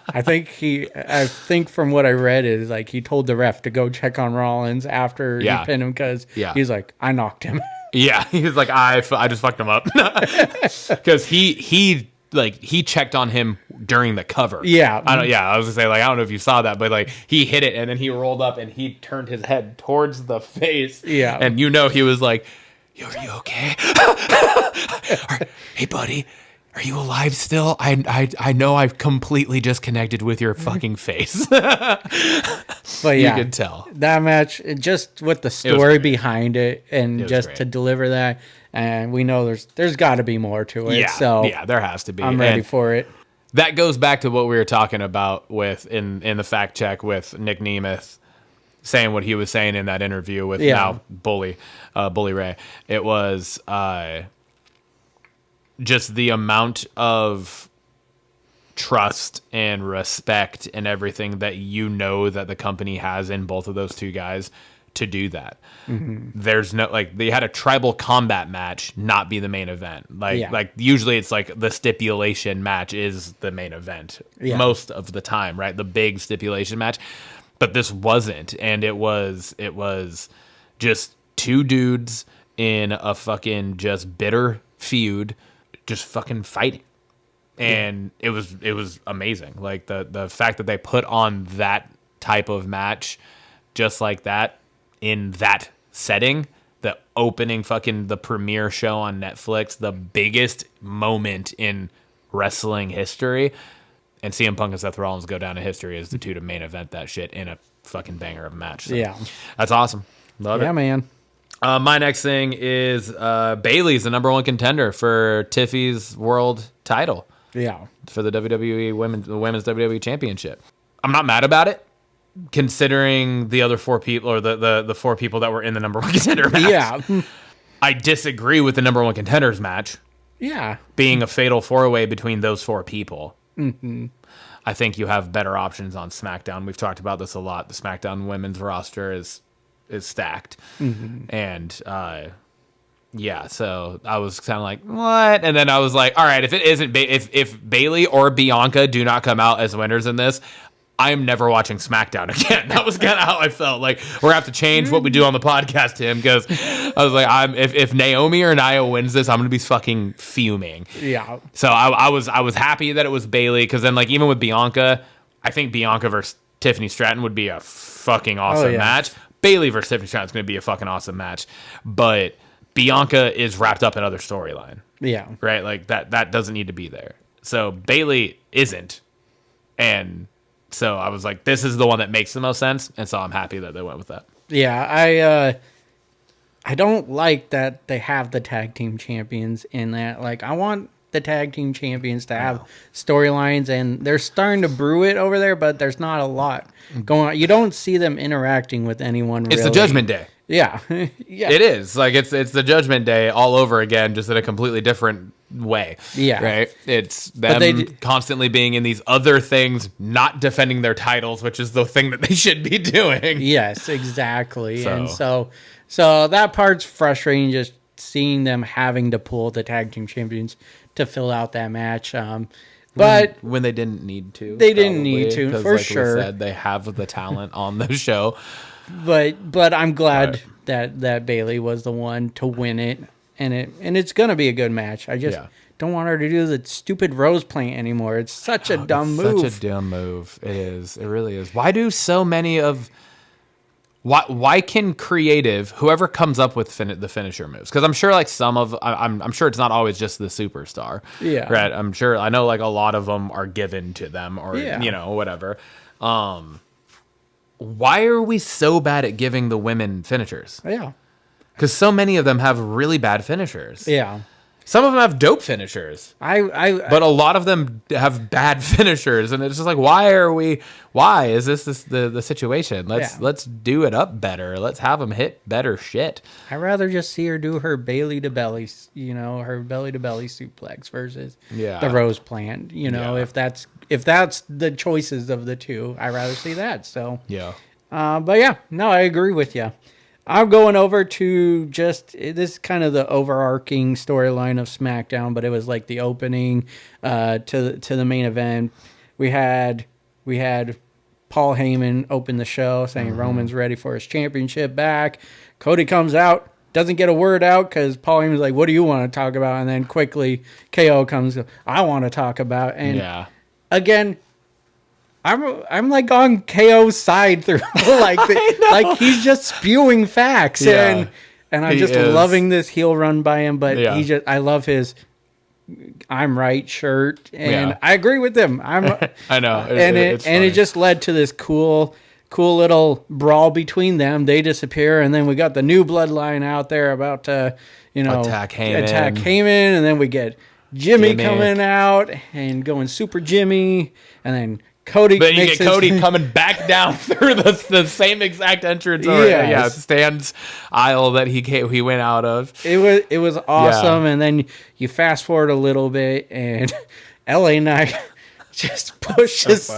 I think from what I read is like he told the ref to go check on Rollins after he pinned him because he's like, I knocked him. Yeah, he was like, I just fucked him up because he checked on him during the cover. Yeah, I was gonna say, like, I don't know if you saw that, but like he hit it and then he rolled up and he turned his head towards the face. Yeah, and you know he was like, "Are you okay? Hey, buddy." Are you alive still? I know I've completely disconnected with your fucking face. But yeah, you could tell. That match, just with the story behind it and just great. to deliver that, and we know there's got to be more to it. Yeah, so yeah, there has to be. I'm ready for it. That goes back to what we were talking about with in the fact check with Nick Nemeth saying what he was saying in that interview with now Bully Ray. It was just the amount of trust and respect and everything that you know that the company has in both of those two guys to do that. Mm-hmm. There's no, like, they had a tribal combat match not be the main event. Like usually it's like the stipulation match is the main event most of the time, right? The big stipulation match. But this wasn't, and it was just two dudes in a fucking just bitter feud just fucking fighting. And it was amazing. Like the fact that they put on that type of match just like that in that setting, the opening fucking the premiere show on Netflix, the biggest moment in wrestling history, and CM Punk and Seth Rollins go down in history as the two to main event that shit in a fucking banger of a match. So that's awesome. Love it. Yeah, man. My next thing is Bayley's the number one contender for Tiffy's world title. Yeah. For the WWE women's WWE championship. I'm not mad about it, considering the other four people, or the four people that were in the number one contender match. Yeah. I disagree with the number one contenders match. Yeah. Being a fatal four-way between those four people. Mm-hmm. I think you have better options on SmackDown. We've talked about this a lot. The SmackDown women's roster is stacked. Mm-hmm. And so I was kind of like, what? And then I was like, all right, if it isn't if Bayley or Bianca do not come out as winners in this, I'm never watching SmackDown again. That was kind of how I felt. Like, we're gonna have to change what we do on the podcast, Tim, because I was like, if Naomi or Nia wins this, I'm gonna be fucking fuming. Yeah. So I was happy that it was Bayley, because then, like, even with Bianca, I think Bianca versus Tiffany Stratton would be a fucking awesome match. Bayley versus Tiffany Stratton is gonna be a fucking awesome match, but Bianca is wrapped up in other storyline. Yeah. Right? Like, that doesn't need to be there. So Bayley isn't. And so I was like, this is the one that makes the most sense. And so I'm happy that they went with that. Yeah. I don't like that they have the tag team champions in that. Like, I want the tag team champions to have storylines, and they're starting to brew it over there, but there's not a lot going on. You don't see them interacting with anyone really. It's the Judgment Day. Yeah. Yeah. It is. Like, it's the Judgment Day all over again, just in a completely different way. Yeah. Right? It's them constantly being in these other things, not defending their titles, which is the thing that they should be doing. Yes, exactly. And so that part's frustrating, just seeing them having to pull the tag team champions to fill out that match. But when they didn't need to. They didn't need to, for like sure. We said, they have the talent on the show. But I'm glad that Bailey was the one to win it, and it's gonna be a good match. I just don't want her to do the stupid rose plant anymore. It's such a dumb move. Such a dumb move. It is. It really is. Why do so many of why can creative whoever comes up with the finisher moves? Because I'm sure like I'm sure it's not always just the superstar. Yeah. Right. I'm sure I know like a lot of them are given to them or whatever. Why are we so bad at giving the women finishers? Yeah. Because so many of them have really bad finishers. Yeah. Some of them have dope finishers. But a lot of them have bad finishers, and it's just like, why is this the situation? Let's do it up better. Let's have them hit better shit. I'd rather just see her do her belly to belly, her belly to belly suplex versus the rose plant. If that's the choices of the two, I'd rather see that. So but yeah, no, I agree with you. I'm going over to just this kind of the overarching storyline of SmackDown, but it was like the opening to the main event. We had Paul Heyman open the show saying Roman's ready for his championship back. Cody comes out, doesn't get a word out because Paul Heyman's like, "What do you want to talk about?" And then quickly KO comes, "I want to talk about." And again, I'm like on KO's side through like he's just spewing facts and I'm just loving this heel run by him. But I love his "I'm right" shirt, and I agree with him. I know, it just led to this cool little brawl between them. They disappear, and then we got the new bloodline out there about to attack Heyman, and then we get Jimmy coming out and going Super Jimmy, and then Cody. But you get Cody coming back down through the same exact entrance or stands aisle that he went out of. It was awesome, and then you fast forward a little bit, and LA Knight just pushes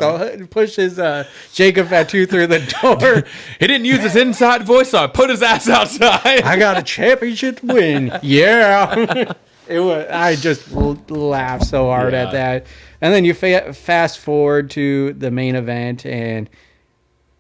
Jacob Fatu through the door. He didn't use his inside voice, so I put his ass outside. I got a championship to win. Yeah. I just laughed so hard at that. And then you fast forward to the main event, and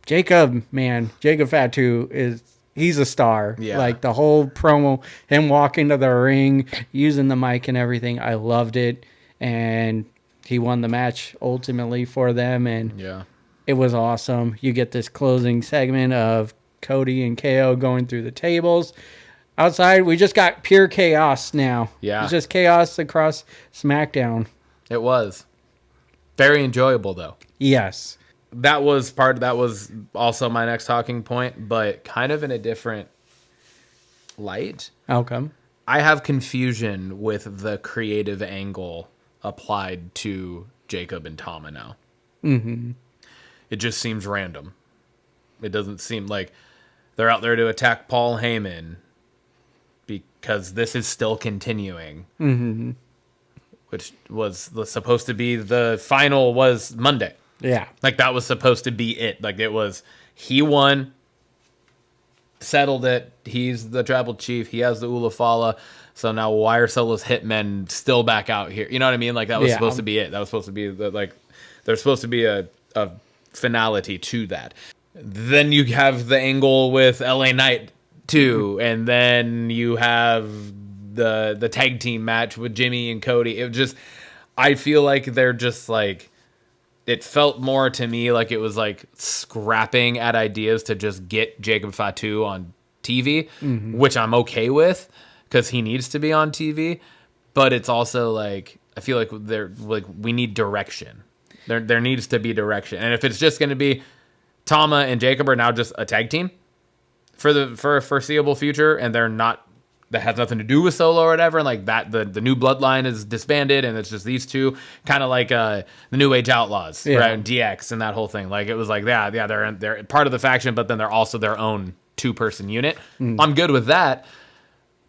Jacob Fatu he's a star. Yeah. Like the whole promo, him walking to the ring, using the mic and everything, I loved it. And he won the match ultimately for them, and it was awesome. You get this closing segment of Cody and KO going through the tables. Outside, we just got pure chaos now. Yeah. It's just chaos across SmackDown. It was. Very enjoyable, though. Yes. That was also my next talking point, but kind of in a different light. How come? I have confusion with the creative angle applied to Jacob and Tama now. Mm-hmm. It just seems random. It doesn't seem like they're out there to attack Paul Heyman because this is still continuing. Mm-hmm. Which was supposed to be the final was Monday. Yeah. Like that was supposed to be it. Like it was, he won, settled it. He's the tribal chief. He has the Ulafala. So now why are Solo's hitmen still back out here? You know what I mean? Like that was supposed to be it. That was supposed to be there's supposed to be a finality to that. Then you have the angle with LA Knight too. And then you have the tag team match with Jimmy and Cody. It just, I feel like they're just like, it felt more to me like it was like scrapping at ideas to just get Jacob Fatu on TV, which I'm okay with because he needs to be on TV. But it's also like, I feel like we need direction. There needs to be direction. And if it's just going to be Tama and Jacob are now just a tag team for a foreseeable future, and they're not, that has nothing to do with Solo or whatever, and like that the new bloodline is disbanded and it's just these two, kind of like the New Age Outlaws, right? And DX and that whole thing. Like it was like they're part of the faction, but then they're also their own 2-person unit. I'm good with that,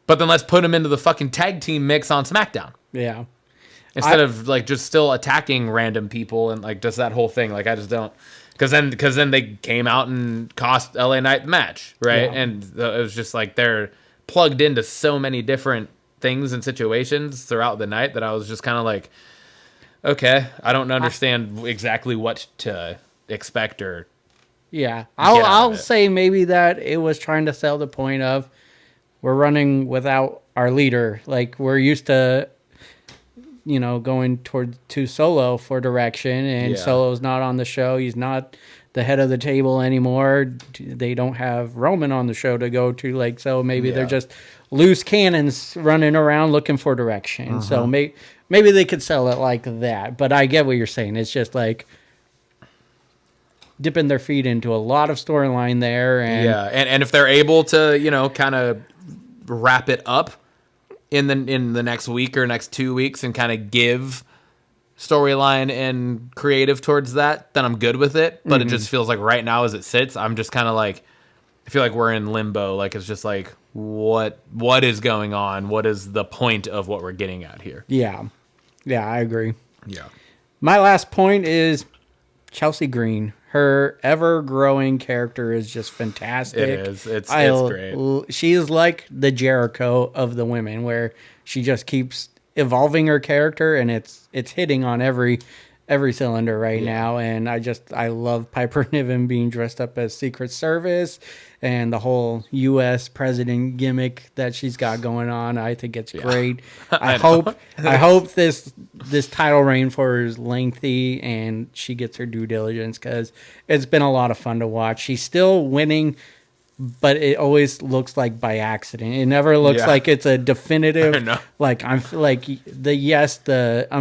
but then let's put them into the fucking tag team mix on SmackDown. Yeah, instead of like just still attacking random people and like just that whole thing. Like I just don't, because then they came out and cost LA Knight the match, right? And it was just like they're plugged into so many different things and situations throughout the night that I was just kind of like, okay, I don't understand exactly what to expect or Yeah, Get I'll out of it. say maybe that it was trying to sell the point of we're running without our leader. Like we're used to, going to Solo for direction, and Yeah. Solo's not on the show. He's not the head of the table anymore. They don't have Roman on the show to go to. Like so, maybe they're Yeah. just loose cannons running around looking for direction. So Mm-hmm. maybe they could sell it like that. But I get what you're saying. It's just like dipping their feet into a lot of storyline there, and Yeah, and if they're able to, kind of wrap it up in the next week or next 2 weeks and kind of give storyline and creative towards that, then I'm good with it. But it just feels like right now as it sits, I'm just kind of like, I feel like we're in limbo. Like it's just like, what is going on? What is the point of what we're getting at here? yeah, I agree. Yeah. My last point is Chelsea Green. Her ever-growing character is just fantastic. It is. It's great. She is like the Jericho of the women, where she just keeps evolving her character, and it's hitting on every cylinder right now. And I love Piper Niven being dressed up as Secret Service, and the whole U.S. president gimmick that she's got going on. I think it's great. I hope this title reign for her is lengthy and she gets her due diligence, because it's been a lot of fun to watch. She's still winning, but it always looks like by accident. It never looks like it's a definitive. I know. Like I'm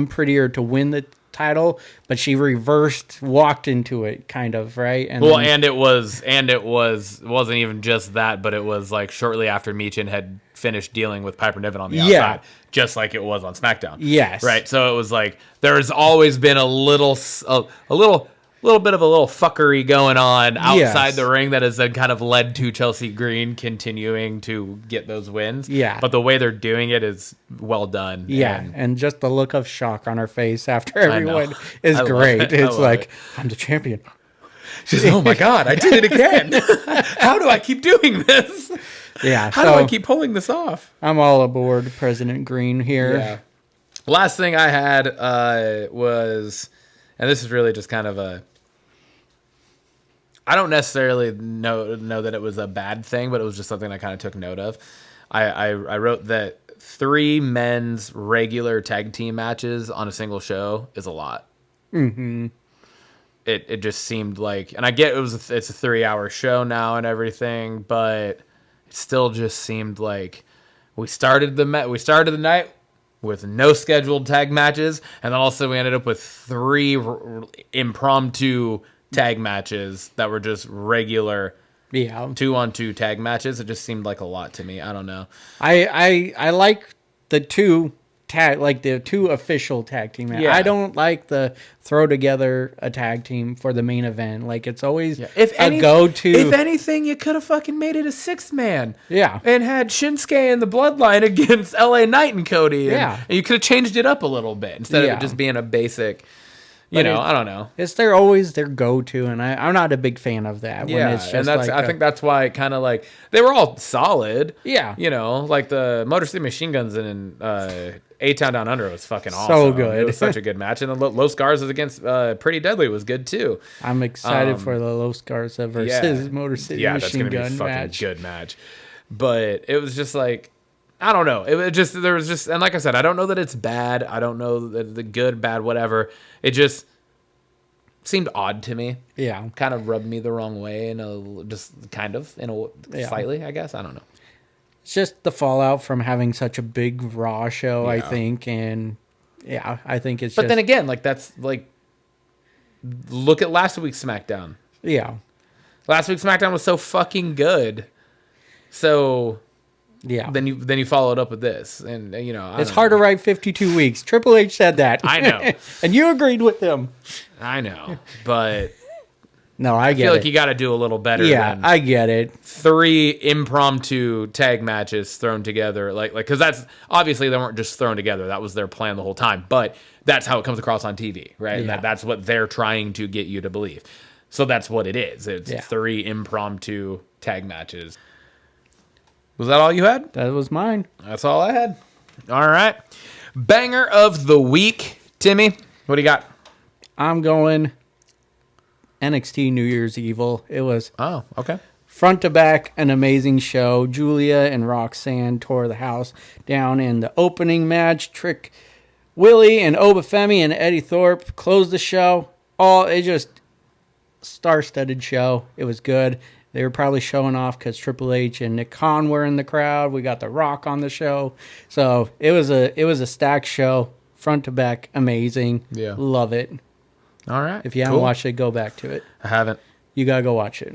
prettier to win the title, but she walked into it kind of, right? And Well, then- it wasn't even just that, but it was like shortly after Meechin had finished dealing with Piper Niven on the outside, Yeah. just like it was on SmackDown. Yes. Right. So it was like there's always been a little bit of a little fuckery going on outside Yes. the ring that has then kind of led to Chelsea Green continuing to get those wins. Yeah. But the way they're doing it is well done. Yeah, And and just the look of shock on her face after know. everyone is I love great. it. I It's love like, it. I'm the champion. she's, oh my God, I did it again. How do I keep doing this? Yeah, How do I keep pulling this off? I'm all aboard President Green here. Yeah. Last thing I had was, and this is really just kind of I don't necessarily know that it was a bad thing, but it was just something I kind of took note of. I wrote that 3 men's regular tag team matches on a single show is a lot. Mm-hmm. It just seemed like, and I get it's a 3-hour show now and everything, but it still just seemed like we started the night with no scheduled tag matches, and then also we ended up with 3 impromptu tag matches that were just regular Yeah. 2-on-2 tag matches. It just seemed like a lot to me. I don't know. I like the two official tag team matches. Yeah. I don't like the throw together a tag team for the main event. Like it's always If anything, you could have fucking made it a 6-man. Yeah. And had Shinsuke and the Bloodline against LA Knight and Cody. Yeah. And you could have changed it up a little bit instead of Yeah. it just being a basic, But I don't know. It's always their go-to, and I'm not a big fan of that. Yeah, when it's just and that's like I think that's why it kind of like they were all solid. Yeah. Like the Motor City Machine Guns in A-Town Down Under was fucking awesome. good. It was such a good match, and the Los Garza against Pretty Deadly was good too. I'm excited for the Los Garza versus Motor City Yeah, that's Machine gonna be a Gun fucking match. good match. But it was just like, I don't know. There was just, and like I said, I don't know that it's bad. I don't know that the good, bad, whatever. It just seemed odd to me. Yeah. Kind of rubbed me the wrong way, slightly, I guess. I don't know. It's just the fallout from having such a big Raw show, I Yeah. think, and I think it's. But then again, like that's like, look at last week's SmackDown. yeah, Last week's SmackDown was so fucking good. So yeah. then you followed up with this, and I It's don't hard know. to write 52 weeks. Triple H said that. I know. And you agreed with him. I know, but No, I I get feel it. like you got to do a little better. Yeah, than I get it. 3 impromptu tag matches thrown together, like because that's obviously they weren't just thrown together. That was their plan the whole time. But that's how it comes across on TV, right? Yeah. That's what they're trying to get you to believe. So that's what it is. It's Yeah. 3 impromptu tag matches. Was that all you had? That was mine. That's all I had. All right, banger of the week, Timmy. What do you got? I'm going NXT New Year's Evil. It was Oh, okay. front to back an amazing show. Julia and Roxanne tore the house down in the opening match. Trick Willie and Obafemi and Eddie Thorpe closed the show. It just star-studded show. It was good. They were probably showing off because Triple H and Nick Khan were in the crowd. We got The Rock on the show. So it was a stacked show. Front to back, amazing. Yeah. Love it. All right. If you haven't watched it, go back to it. I haven't. You gotta go watch it.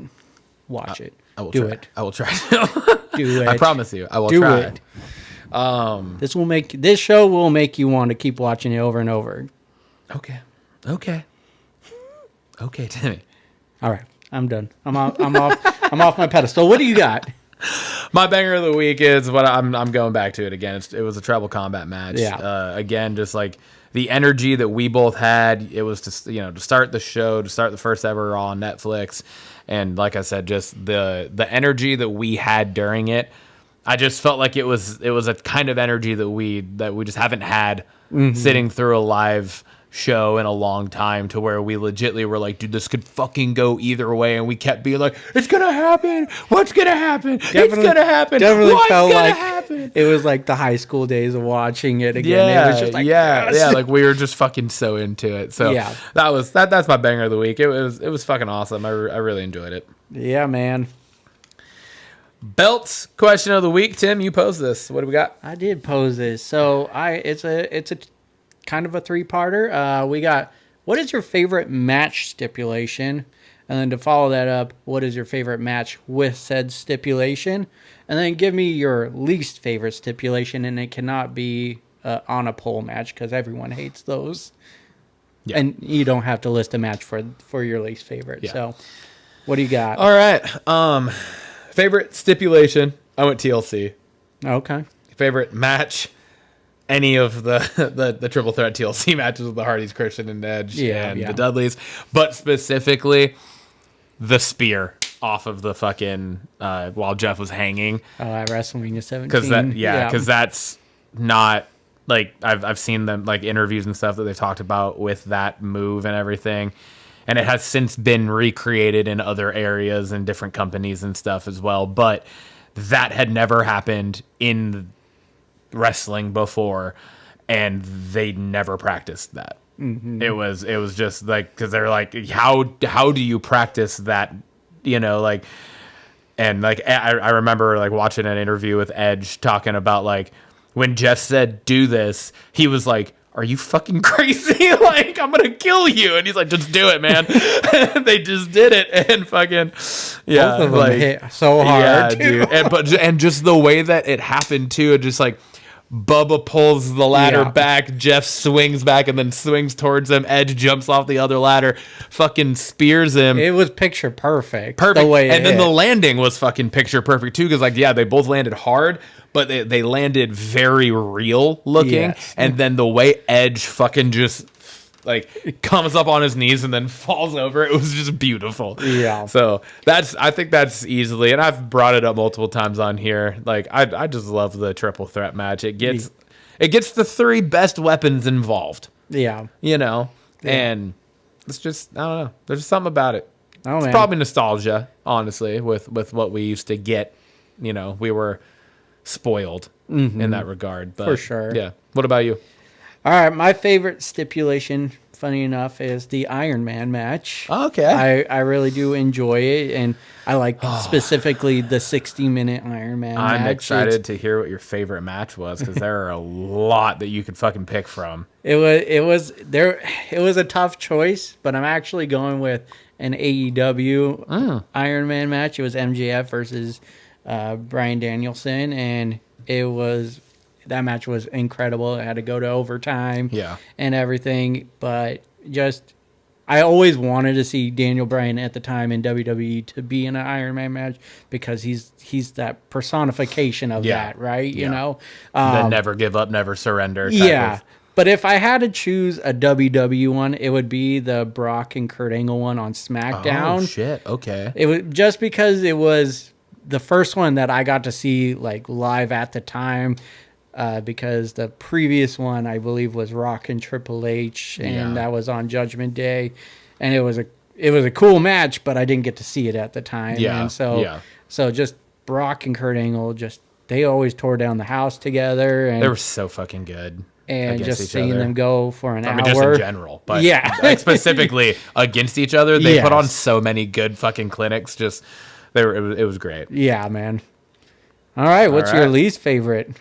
Watch it. I will Do try. it. I will try. Do it. I promise you, I will Do try. it. This show will make you want to keep watching it over and over. Okay, Timmy. All right, I'm done. I'm off. I'm off my pedestal. What do you got? My banger of the week is what I'm going back to it again. It was a treble combat match. Yeah. Again, just like the energy that we both had. It was to start the show, to start the first ever Raw on Netflix, and like I said, just the energy that we had during it. I just felt like it was a kind of energy that we just haven't had sitting through a live show in a long time, to where we legitimately were like, dude, this could fucking go either way, and we kept being like, it's gonna happen, what's gonna happen, it's gonna happen, what's gonna happen. It was like the high school days of watching it again. It was just like, yes. like we were just fucking so into it. So Yeah. that's my banger of the week. It was fucking awesome. I really enjoyed it. Yeah, man. Belts question of the week. Tim, you posed this. What do we got? I did pose this. So it's a kind of a three-parter. We got, what is your favorite match stipulation? And then to follow that up, what is your favorite match with said stipulation? And then give me your least favorite stipulation, and it cannot be on a pole match because everyone hates those. Yeah. And you don't have to list a match for your least favorite. Yeah. So what do you got? All right. Favorite stipulation, I went TLC. Okay. Favorite match, any of the triple threat TLC matches with the Hardys, Christian, and Edge, and the Dudleys, but specifically the spear off of the fucking while Jeff was hanging. Oh, at WrestleMania 17. Because that's not like I've seen them like interviews and stuff that they've talked about with that move and everything. And it has since been recreated in other areas and different companies and stuff as well. But that had never happened in wrestling before, and they never practiced that. Mm-hmm. It was just like, because they're like, how do you practice that? Like, and like I remember like watching an interview with Edge talking about like when Jeff said do this, he was like, are you fucking crazy? Like, I'm gonna kill you. And he's like, just do it, man. They just did it, and fucking Both of them hit so hard, dude. And just the way that it happened too, just like Bubba pulls the ladder back, Jeff swings back and then swings towards him. Edge jumps off the other ladder, fucking spears him. It was picture perfect. Perfect. The way and then the landing was fucking picture perfect too, because like they both landed hard, but they landed very real looking. Yes. And then the way Edge fucking just like comes up on his knees and then falls over, it was just beautiful. Yeah. So I think that's easily, and I've brought it up multiple times on here. Like I just love the triple threat match. It gets the three best weapons involved. Yeah. And it's just, I don't know. There's just something about it. Oh, it's man. probably nostalgia, honestly, with what we used to get. We were spoiled in that regard. But, for sure. Yeah. What about you? All right, my favorite stipulation, funny enough, is the Iron Man match. Okay. I really do enjoy it, and I like specifically the 60-minute Iron Man match. I'm excited to hear what your favorite match was, because there are a lot that you could fucking pick from. It was a tough choice, but I'm actually going with an AEW Iron Man match. It was MJF versus Bryan Danielson, and that match was incredible. It had to go to overtime and everything. But just, I always wanted to see Daniel Bryan at the time in WWE to be in an Iron Man match, because he's that personification of that, right? The never give up, never surrender type of. But if I had to choose a WWE one, it would be the Brock and Kurt Angle one on SmackDown. Oh, shit. Okay. It was just because it was the first one that I got to see like live at the time. Because the previous one, I believe, was Rock and Triple H, and that was on Judgment Day, and it was it was a cool match, but I didn't get to see it at the time. Yeah, And so just Brock and Kurt Angle, they always tore down the house together. And They were so fucking good. and against just each seeing other. them go for an I hour. mean, just in general, but Yeah. like specifically against each other, they put on Yes. so many good fucking clinics. It was great. Yeah, man. All right, what's your right. least favorite?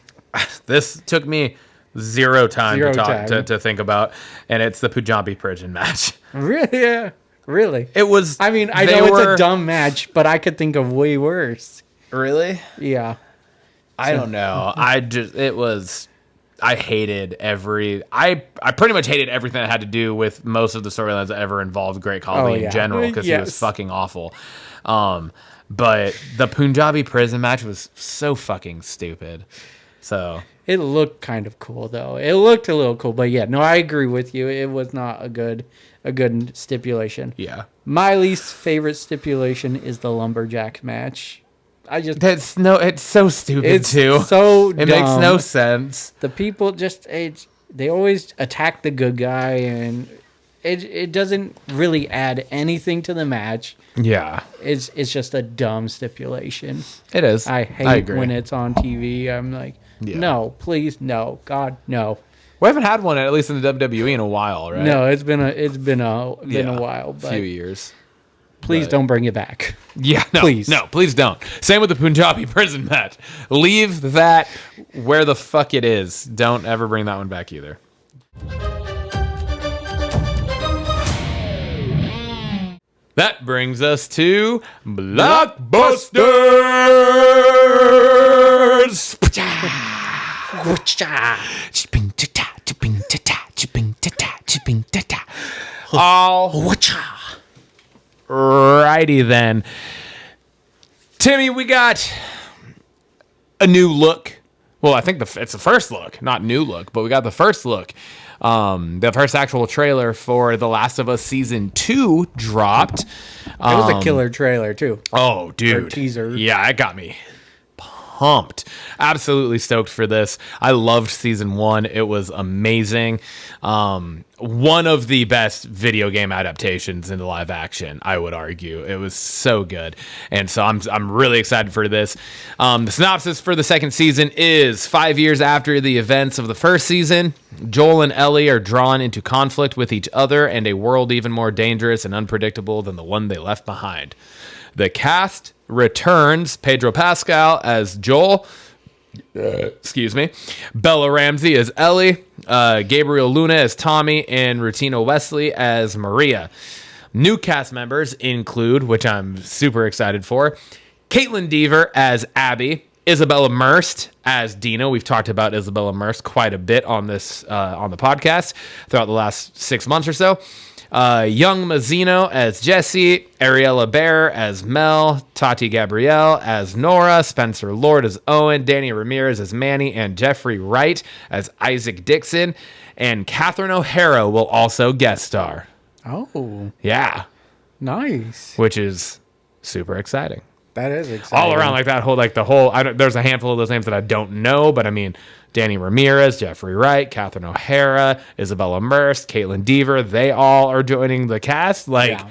This took me zero time Zero to talk time. to think about, and it's the Punjabi prison match. Really? Yeah, really. It was. I mean, I they know it's were- a dumb match, but I could think of way worse. Really? Yeah. I don't know. I hated I pretty much hated everything that had to do with most of the storylines that ever involved Great Khali yeah. in general, because he was Yes. fucking awful. But the Punjabi prison match was so fucking stupid. So It looked kind of cool though. It looked a little cool, but yeah, no, I agree with you. It was not a good stipulation. yeah, My least favorite stipulation is the lumberjack match. it's so stupid It's too. so it makes dumb. no sense. The people they always attack the good guy, and it doesn't really add anything to the match. Yeah, It's just a dumb stipulation. it is. I hate agree. when it's on TV. I'm like, Yeah. no, please, no, God, no. We haven't had one at least in the WWE in a while, right? No, it's been a Yeah, while, a but few years. please but- don't bring it back. Yeah, no, Please. no, please don't. Same with the Punjabi prison match. Leave that where the fuck it is. Don't ever bring that one back either. That brings us to Blockbusters. Alrighty then. Timmy, we got a new look. Well, I think it's the first look, not new look, but we got the first look. The first actual trailer for The Last of Us Season 2 dropped. It was a killer trailer too. Oh, dude. Or teaser. Yeah, it got me pumped. Absolutely stoked for this. I loved season 1. It was amazing. One of the best video game adaptations into live action, I would argue. It was so good. And so I'm really excited for this. The synopsis for the second season is 5 years after the events of the first season, Joel and Ellie are drawn into conflict with each other and a world even more dangerous and unpredictable than the one they left behind. The cast returns Pedro Pascal as Joel. Excuse me. Bella Ramsey as Ellie. Gabriel Luna as Tommy. And Rutina Wesley as Maria. New cast members include, which I'm super excited for, Caitlin Dever as Abby. Isabella Merst as Dina. We've talked about Isabella Merst quite a bit on this on the podcast throughout the last 6 months or so. Young Mazzino as Jesse, Ariella Bear as Mel, Tati Gabrielle as Nora, Spencer Lord as Owen, Danny Ramirez as Manny, and Jeffrey Wright as Isaac Dixon. And Catherine O'Hara will also guest star. Oh, Yeah, nice. which is super exciting. That is exciting. All around, there's a handful of those names that I don't know, but I mean, Danny Ramirez, Jeffrey Wright, Catherine O'Hara, Isabella Merst, Caitlin Dever, they all are joining the cast. Yeah.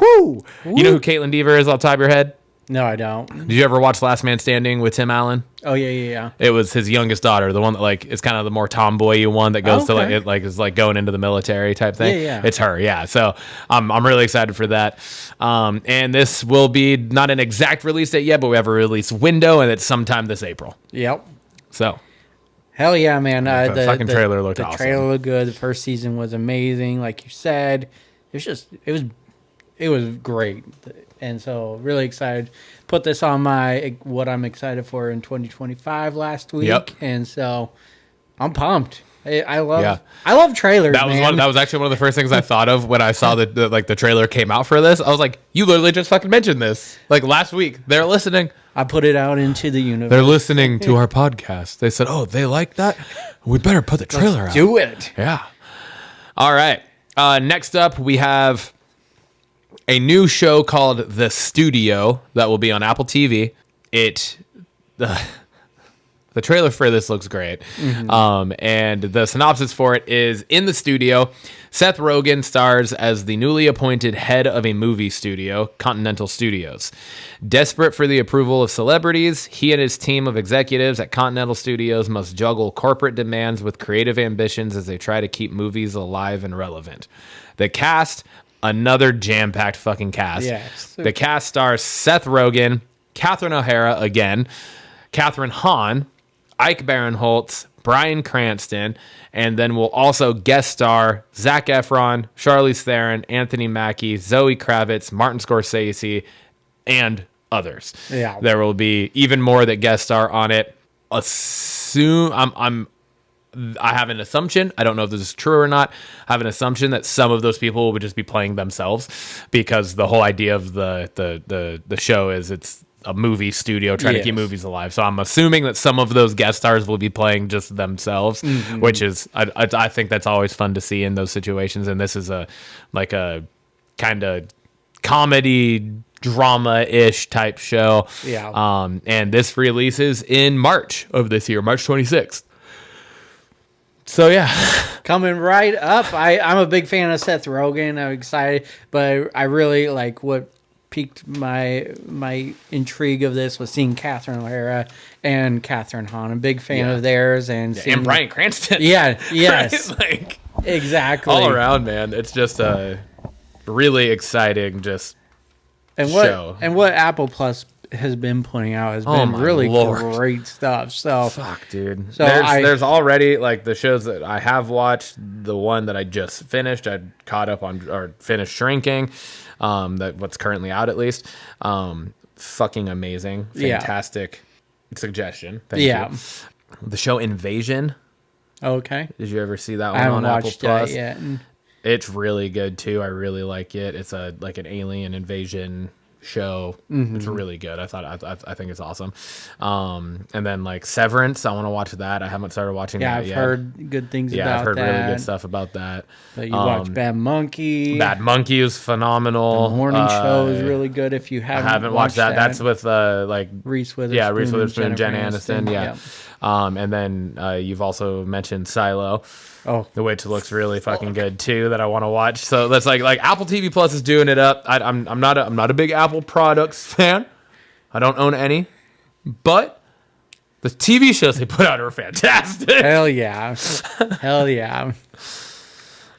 Whoo! You know who Caitlin Dever is off the top of your head? No, I don't. Did you ever watch Last Man Standing with Tim Allen? Oh yeah. It was his youngest daughter, the one that is kind of the more tomboy one that goes Okay. to is going into the military type thing. Yeah. It's her, yeah. So I'm really excited for that. And this will be not an exact release date yet, but we have a release window, and it's sometime this April. Yep. So Hell yeah, man. The fucking trailer looked the awesome. trailer looked good. The first season was amazing, like you said. It was great. And so really excited. Put this on what I'm excited for in 2025 last week. Yep. And so I'm pumped. I love Yeah. I love trailers, that was man. that was actually one of the first things I thought of when I saw the trailer came out for this. I was like, you literally just fucking mentioned this. Like last week. They're listening. I put it out into the universe. They're listening to our podcast. They said, "Oh, they like that? We better put the trailer out." Do it. Yeah. All right. Next up, we have a new show called The Studio that will be on Apple TV. The trailer for this looks great. And the synopsis for it is, in the studio, Seth Rogen stars as the newly appointed head of a movie studio, Continental Studios. Desperate for the approval of celebrities, he and his team of executives at Continental Studios must juggle corporate demands with creative ambitions as they try to keep movies alive and relevant. The cast, another jam-packed fucking cast. Yes. The cast stars Seth Rogen, Catherine O'Hara again, Catherine Hahn, Ike Barinholtz, Bryan Cranston, and then we'll also guest star Zac Efron, Charlize Theron, Anthony Mackie, Zoe Kravitz, Martin Scorsese, and others. Yeah. There will be even more that guest star on it. I have an assumption. I don't know if this is true or not. I have an assumption that some of those people would just be playing themselves, because the whole idea of the show is it's a movie studio trying to keep movies alive. So I'm assuming that some of those guest stars will be playing just themselves, which is I think that's always fun to see in those situations. And this is a kind of comedy drama-ish type show. Yeah. And this releases in March of this year, March 26th. So yeah, Coming right up. I'm a big fan of Seth Rogen. I'm excited, but I really like what piqued my intrigue of this was seeing Catherine O'Hara and Catherine Hahn. I'm a big fan of theirs, and Bryan Cranston. Yeah, yes, Right? Like, exactly. all around, man. It's just a really exciting show. And what Apple Plus has been putting out has been my really Lord. great stuff. So Fuck, dude. So there's already, like, the shows that I have watched. The one that I just finished, I caught up on, or finished Shrinking. That what's currently out, at least. Fucking amazing, fantastic suggestion. Thank you. The show Invasion. Okay. Did you ever see that I one haven't on Apple watched Plus? that yet. It's really good too. I really like it. It's like an alien invasion show. It's really good. I think it's awesome. And then like Severance, I want to watch that. I haven't started watching that yet. I've heard good things about that. Yeah, I've heard really good stuff about that. But you watch Bad Monkey. Bad Monkey is phenomenal. The Morning Show is really good if you haven't. I haven't watched that. That's with like Reese Witherspoon. Yeah, Reese Witherspoon and Jen Jennifer Aniston. Yeah. And then you've also mentioned Silo. Oh, Which looks really fucking good too. That I want to watch. So that's like Apple TV Plus is doing it up. I'm not a big Apple products fan. I don't own any, but the TV shows they put out are fantastic. hell yeah, hell yeah.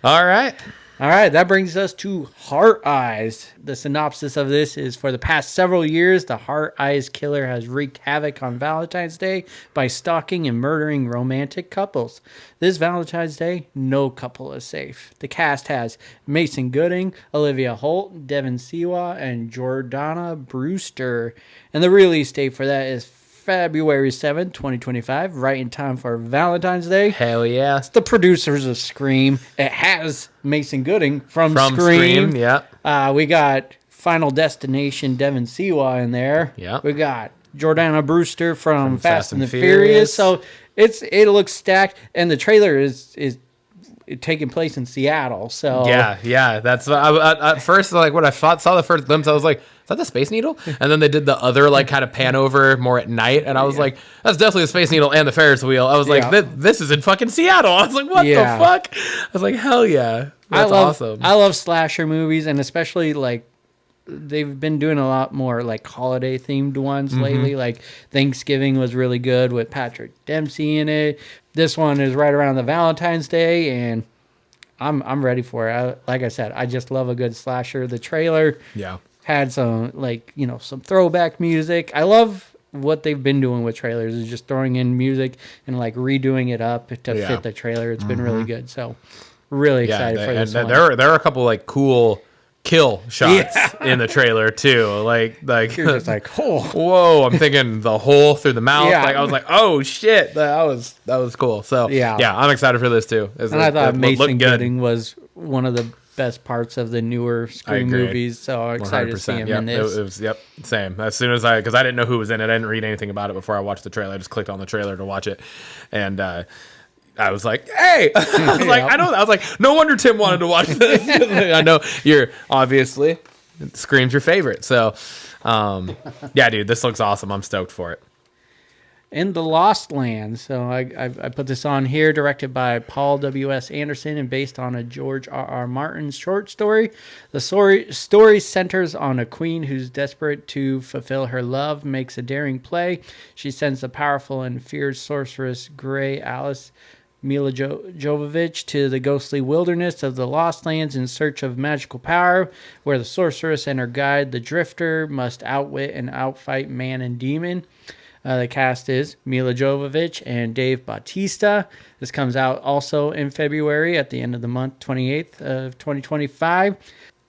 All right. All right, that brings us to Heart Eyes. The synopsis of this is, for the past several years, the Heart Eyes killer has wreaked havoc on Valentine's Day by stalking and murdering romantic couples. This Valentine's Day, no couple is safe. The cast has Mason Gooding, Olivia Holt, Devin Siwa, and Jordana Brewster. And the release date for that is February 7th, 2025, right in time for Valentine's Day. Hell yeah. The producers of Scream. It has Mason Gooding from Scream. Yeah. We got Final Destination Devin Siwa in there. Yeah. We got Jordana Brewster from Fast and the Furious. So it looks stacked, and the trailer is taking place in Seattle. So yeah. That's at first, like, when I saw the first glimpse, I was like, is that the Space Needle? And then they did the other, like, kind of pan over more at night, and I was like, that's definitely the Space Needle and the Ferris wheel. I was like, this is in fucking Seattle. I was like, what the fuck? I was like, hell yeah. That's awesome. I love slasher movies, and especially, like, they've been doing a lot more, like, holiday themed ones lately. Like, Thanksgiving was really good with Patrick Dempsey in it. This one is right around the Valentine's Day, and I'm ready for it. Like I said, I just love a good slasher. The trailer had some, like, some throwback music. I love what they've been doing with trailers, is just throwing in music and, like, redoing it up to fit the trailer. It's been really good. So really excited for this one. There are a couple, like, cool kill shots in the trailer too. Like you're just like, oh, whoa! I'm thinking the hole through the mouth. Yeah. Like, I was like, oh shit, that was cool. So yeah, I'm excited for this too. And I thought Mason Gooding was one of the best parts of the newer Scream movies. So I'm excited to see him in this. It was same. As soon as because I didn't know who was in it, I didn't read anything about it before I watched the trailer. I just clicked on the trailer to watch it, and I was like, hey! I was like, I know. I was like, no wonder Tim wanted to watch this. I know you're obviously Scream's your favorite. So, yeah, dude, this looks awesome. I'm stoked for it. in the Lost Lands. So I put this on here, directed by Paul W.S. Anderson and based on a George R.R. Martin short story. The story centers on a queen who's desperate to fulfill her love, makes a daring play. She sends the powerful and feared sorceress Grey Alice Mila Jovovich to the ghostly wilderness of the Lost Lands in search of magical power, where the sorceress and her guide, the Drifter, must outwit and outfight man and demon. The cast is Mila Jovovich and Dave Bautista. This comes out also in February at the end of the month, 28th of 2025.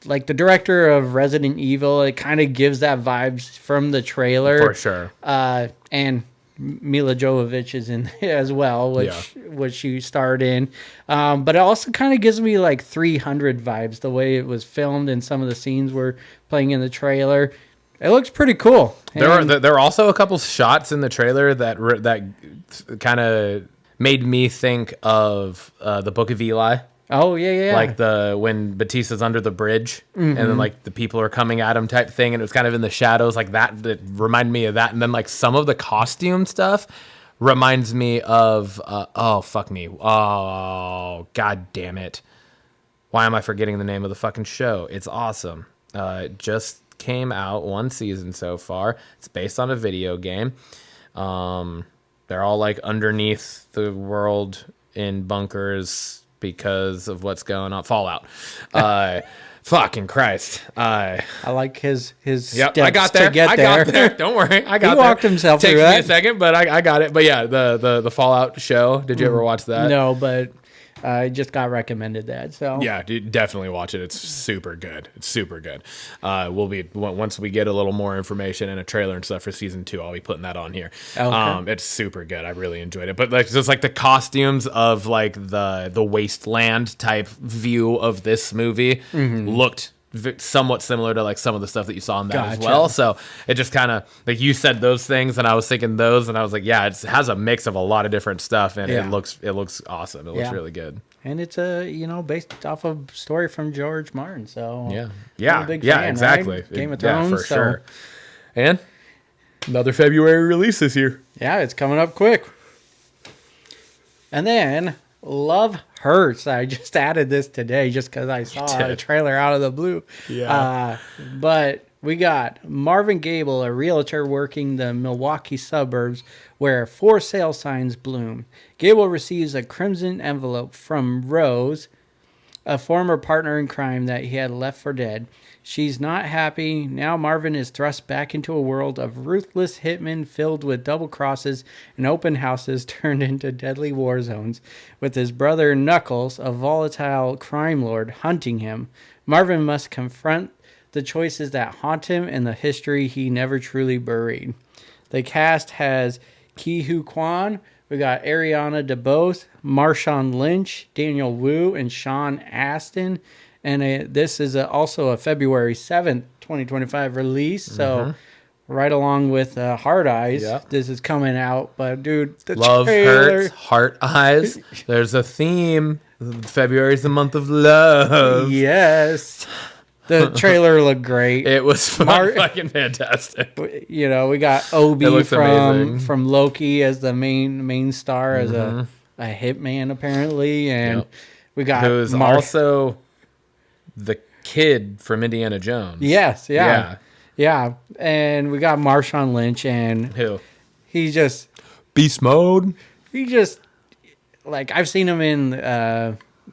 Like the director of Resident Evil, it kind of gives that vibes from the trailer. For sure. And Mila Jovovich is in there as well, which she starred in. But it also kind of gives me like 300 vibes, the way it was filmed and some of the scenes were playing in the trailer. It looks pretty cool. There are also a couple shots in the trailer that kind of made me think of the Book of Eli. Oh, yeah. Like when Batista's under the bridge and then like the people are coming at him type thing, and it was kind of in the shadows like that reminded me of that. And then like some of the costume stuff reminds me of god damn it. Why am I forgetting the name of the fucking show? It's awesome. It just came out, one season so far. It's based on a video game. They're all like underneath the world in bunkers because of what's going on. Fallout. Fucking Christ. I like his Yep, steps I got there. to get I there. got there. Don't worry. I got He there. walked himself Takes through me that. a second, but I got it. But yeah, the Fallout show. Did you ever watch that? No, but I just got recommended that. So Yeah, dude, definitely watch it. It's super good. It's super good. Once we get a little more information and a trailer and stuff for season 2, I'll be putting that on here. Okay. It's super good. I really enjoyed it. But like just like the costumes of like the wasteland type view of this movie looked somewhat similar to like some of the stuff that you saw in that as Gotcha. well. So it just kind of like you said those things and I was thinking those and I was like, yeah, it has a mix of a lot of different stuff and Yeah. it looks awesome. It looks Yeah. really good. and it's based off of a story from George Martin. So Yeah, I'm a big fan, exactly. right? Game of Thrones, for so- sure. And another February release this year. Yeah, it's coming up quick. And then Love Hurts. I just added this today just because I saw a did. trailer out of the blue. Yeah. But we got Marvin Gable, a realtor working the Milwaukee suburbs where for sale signs bloom. Gable receives a crimson envelope from Rose, a former partner in crime that he had left for dead. She's not happy. Now Marvin is thrust back into a world of ruthless hitmen filled with double crosses and open houses turned into deadly war zones, with his brother Knuckles, a volatile crime lord, hunting him. Marvin must confront the choices that haunt him and the history he never truly buried. The cast has Ki-Hu Kwan. We got Ariana DeBose, Marshawn Lynch, Daniel Wu, and Sean Astin. And this is also a February 7th, 2025 release. So right along with Hard Eyes, Yep. this is coming out. But dude, the Love trailer, hurts, heart eyes. There's a theme. February's the month of love. yes. The trailer looked great. It was fucking fantastic. We got Obi looks amazing. from Loki as the main star, as a hitman apparently, and Yep. we got Who's also the kid from Indiana Jones. Yes, yeah, and we got Marshawn Lynch, and Who? he just like I've seen him in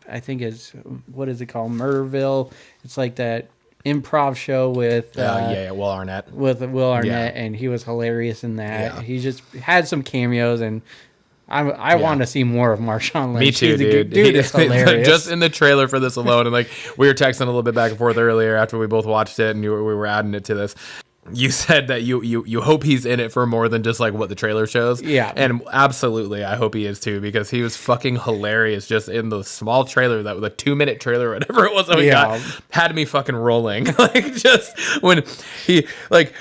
I think it's what is it called, Murderville. It's like that improv show with Will Arnett. with Will Arnett, Yeah. and he was hilarious in that. Yeah. He just had some cameos, and I want to see more of Marshawn Lynch. Me too, dude. Dude is hilarious. Just in the trailer for this alone, and like we were texting a little bit back and forth earlier after we both watched it, and we were adding it to this. You said that you hope he's in it for more than just like what the trailer shows. Yeah. And absolutely, I hope he is too, because he was fucking hilarious just in the small trailer, the 2-minute trailer or whatever it was that we got, had me fucking rolling. Like just when he like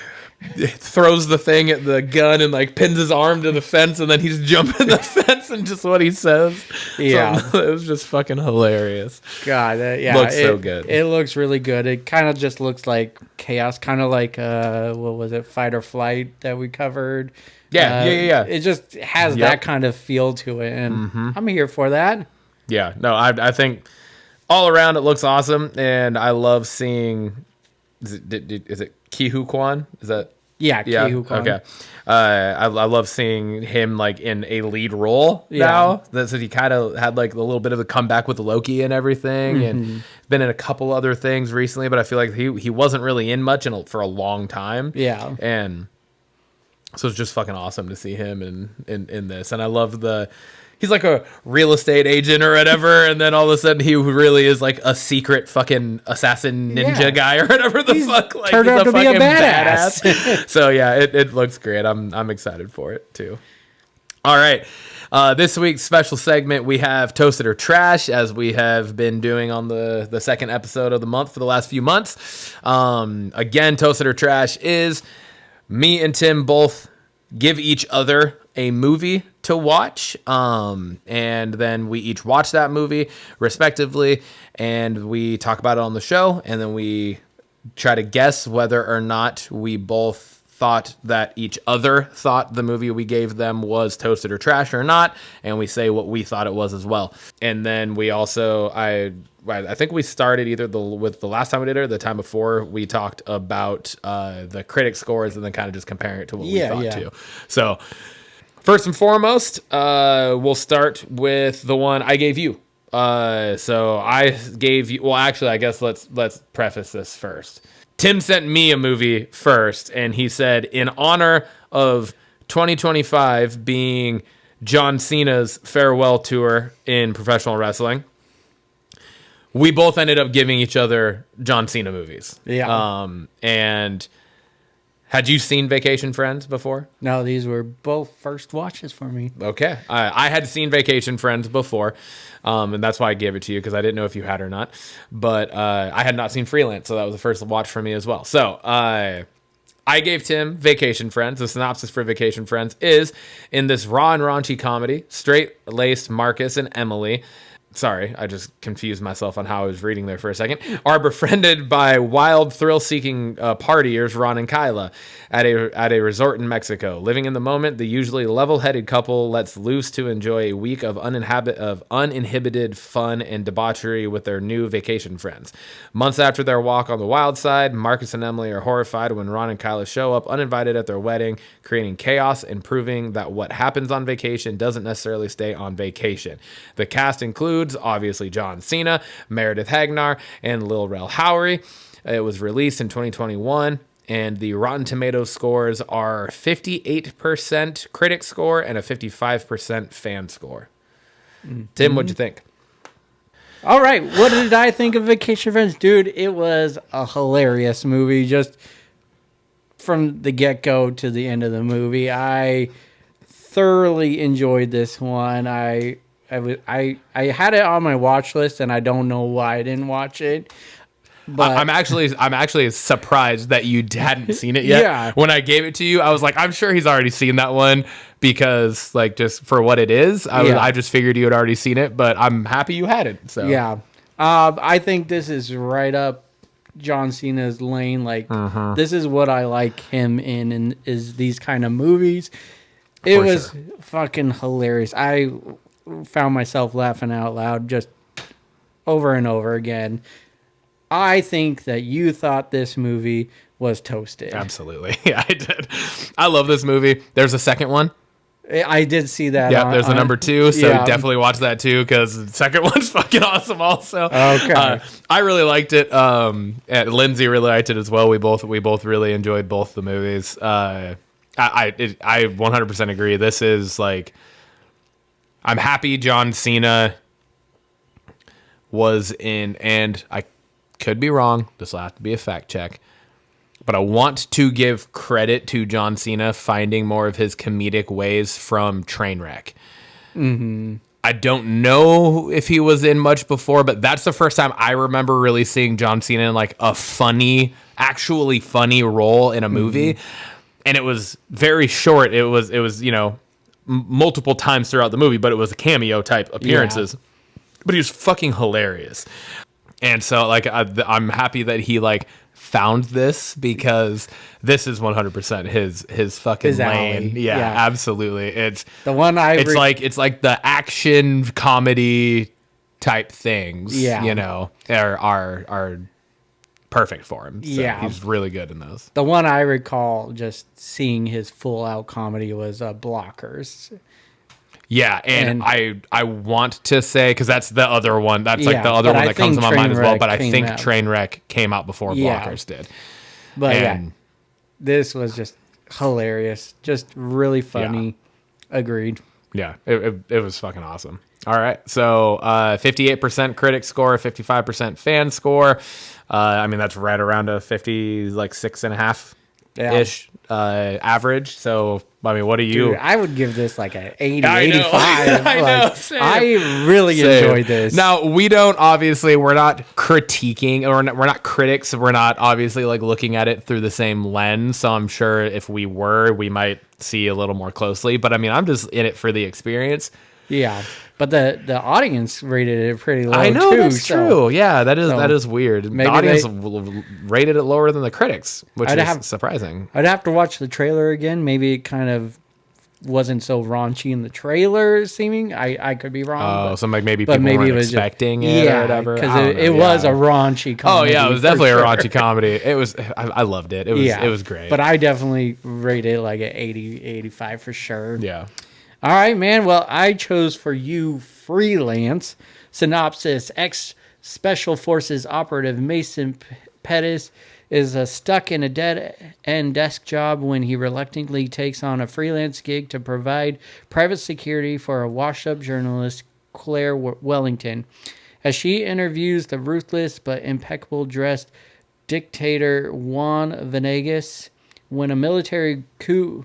throws the thing at the gun and like pins his arm to the fence and then he's jumping the fence and just what he says. Yeah. So, it was just fucking hilarious. God, Looks so good. It looks really good. It kind of just looks like chaos, kind of like what was it, Fight or Flight that we covered Yeah. It just has that kind of feel to it, and I'm here for that. Yeah, no, I think all around it looks awesome, and I love seeing. Is it Ki Hu Kwan? Is that? Yeah, Yeah. Ki Hu Kwan. Okay. I love seeing him like in a lead role now. That's he kind of had like a little bit of a comeback with Loki and everything, and been in a couple other things recently. But I feel like he wasn't really in much for a long time. Yeah, and so it's just fucking awesome to see him in this. And I love he's like a real estate agent or whatever, and then all of a sudden he really is like a secret fucking assassin ninja guy or whatever the fuck. Like, turned out to be a fucking badass. So yeah, it looks great. I'm excited for it too. All right. This week's special segment, we have Toasted or Trash, as we have been doing on the second episode of the month for the last few months. Again, Toasted or Trash is me and Tim both give each other a movie to watch, and then we each watch that movie respectively, and we talk about it on the show, and then we try to guess whether or not we both thought that each other thought the movie we gave them was toasted or trash or not, and we say what we thought it was as well. And then we also, I think we started either with the last time we did it or the time before, we talked about the critic scores and then kind of just comparing it to what we thought too. So first and foremost, we'll start with the one I gave you. So I gave you, well, actually, I guess let's preface this first. Tim sent me a movie first, and he said, in honor of 2025 being John Cena's farewell tour in professional wrestling, we both ended up giving each other John Cena movies. Yeah. And had you seen Vacation Friends before? No, these were both first watches for me. Okay. I had seen Vacation Friends before, and that's why I gave it to you, because I didn't know if you had or not. But I had not seen Freelance, so that was the first watch for me as well. So I gave Tim Vacation Friends. The synopsis for Vacation Friends is, in this raw and raunchy comedy, straight-laced Marcus and Emily... Sorry, I just confused myself on how I was reading there for a second. Are befriended by wild, thrill-seeking partiers, Ron and Kyla, at a resort in Mexico. Living in the moment, the usually level-headed couple lets loose to enjoy a week of uninhibited fun and debauchery with their new vacation friends. Months after their walk on the wild side, Marcus and Emily are horrified when Ron and Kyla show up uninvited at their wedding, creating chaos and proving that what happens on vacation doesn't necessarily stay on vacation. The cast includes, obviously, John Cena, Meredith Hagnar, and Lil Rel Howery. It was released in 2021, and the Rotten Tomatoes scores are 58% critic score and a 55% fan score. Tim, what'd you think? All right, what did I think of Vacation Friends? Dude, it was a hilarious movie, just from the get-go to the end of the movie. I thoroughly enjoyed this one. I had it on my watch list, and I don't know why I didn't watch it. But I'm actually surprised that you hadn't seen it yet. Yeah. When I gave it to you, I was like, I'm sure he's already seen that one, because like, just for what it is, I just figured you had already seen it. But I'm happy you had it. So yeah, I think this is right up John Cena's lane. Like, this is what I like him in, and is these kind of movies. It was fucking hilarious. I found myself laughing out loud just over and over again. I think that you thought this movie was toasted. Absolutely. Yeah, I did. I love this movie. There's a second one. I did see that. Yeah, there's a number 2, so definitely watch that too, because the second one's fucking awesome also. Okay. I really liked it. And Lindsay really liked it as well. We both really enjoyed both the movies. I 100% agree. This is like, I'm happy John Cena was in, and I could be wrong, this will have to be a fact check, but I want to give credit to John Cena finding more of his comedic ways from Trainwreck. I don't know if he was in much before, but that's the first time I remember really seeing John Cena in like a actually funny role in a movie. And it was very short. It was, multiple times throughout the movie, but it was cameo type appearances. But he was fucking hilarious. And so like, I'm happy that he like found this because this is 100% his fucking His lane. alley. Yeah, Yeah. absolutely. It's The one I it's like the action comedy type things. Yeah. You know, are perfect for him. So Yeah. he's really good in those. The one I recall just seeing his full out comedy was Blockers. Yeah, and I want to say, because that's the other one. That's like Yeah, the other but one I that comes to think my mind as well. Trainwreck But I came think out. Trainwreck came out before Yeah. Blockers did. But And this was just hilarious. Just really funny. Agreed. yeah, it was fucking awesome. All right, so 58% critic score, 55% fan score. I mean, that's right around a 56.5 ish average. So I mean, what do you? Dude, I would give this like an 80, I know. 85. I know, Like, same. I really Same. enjoyed this. Now, we're not critiquing, or we're not critics. We're not obviously like looking at it through the same lens. So I'm sure if we were, we might see a little more closely. But I mean, I'm just in it for the experience. Yeah, but the audience rated it pretty low. I know, too, that's so true. Yeah, that is weird. The maybe audience rated it lower than the critics, which is surprising. I'd have to watch the trailer again. Maybe it kind of wasn't so raunchy in the trailer seeming. I could be wrong. Oh, so like maybe but people maybe weren't it was expecting it or whatever. because I don't know, it was a yeah. raunchy Oh comedy. yeah, it was for definitely sure. a raunchy comedy. It was. I loved it. It was great. But I definitely rated it like an 80, 85 for sure. yeah. All right, man. Well, I chose for you Freelance. Synopsis: Ex-Special Forces operative Mason Pettis is stuck in a dead-end desk job when he reluctantly takes on a freelance gig to provide private security for a washed-up journalist, Claire Wellington. As she interviews the ruthless but impeccable dressed dictator Juan Venegas, when a military coup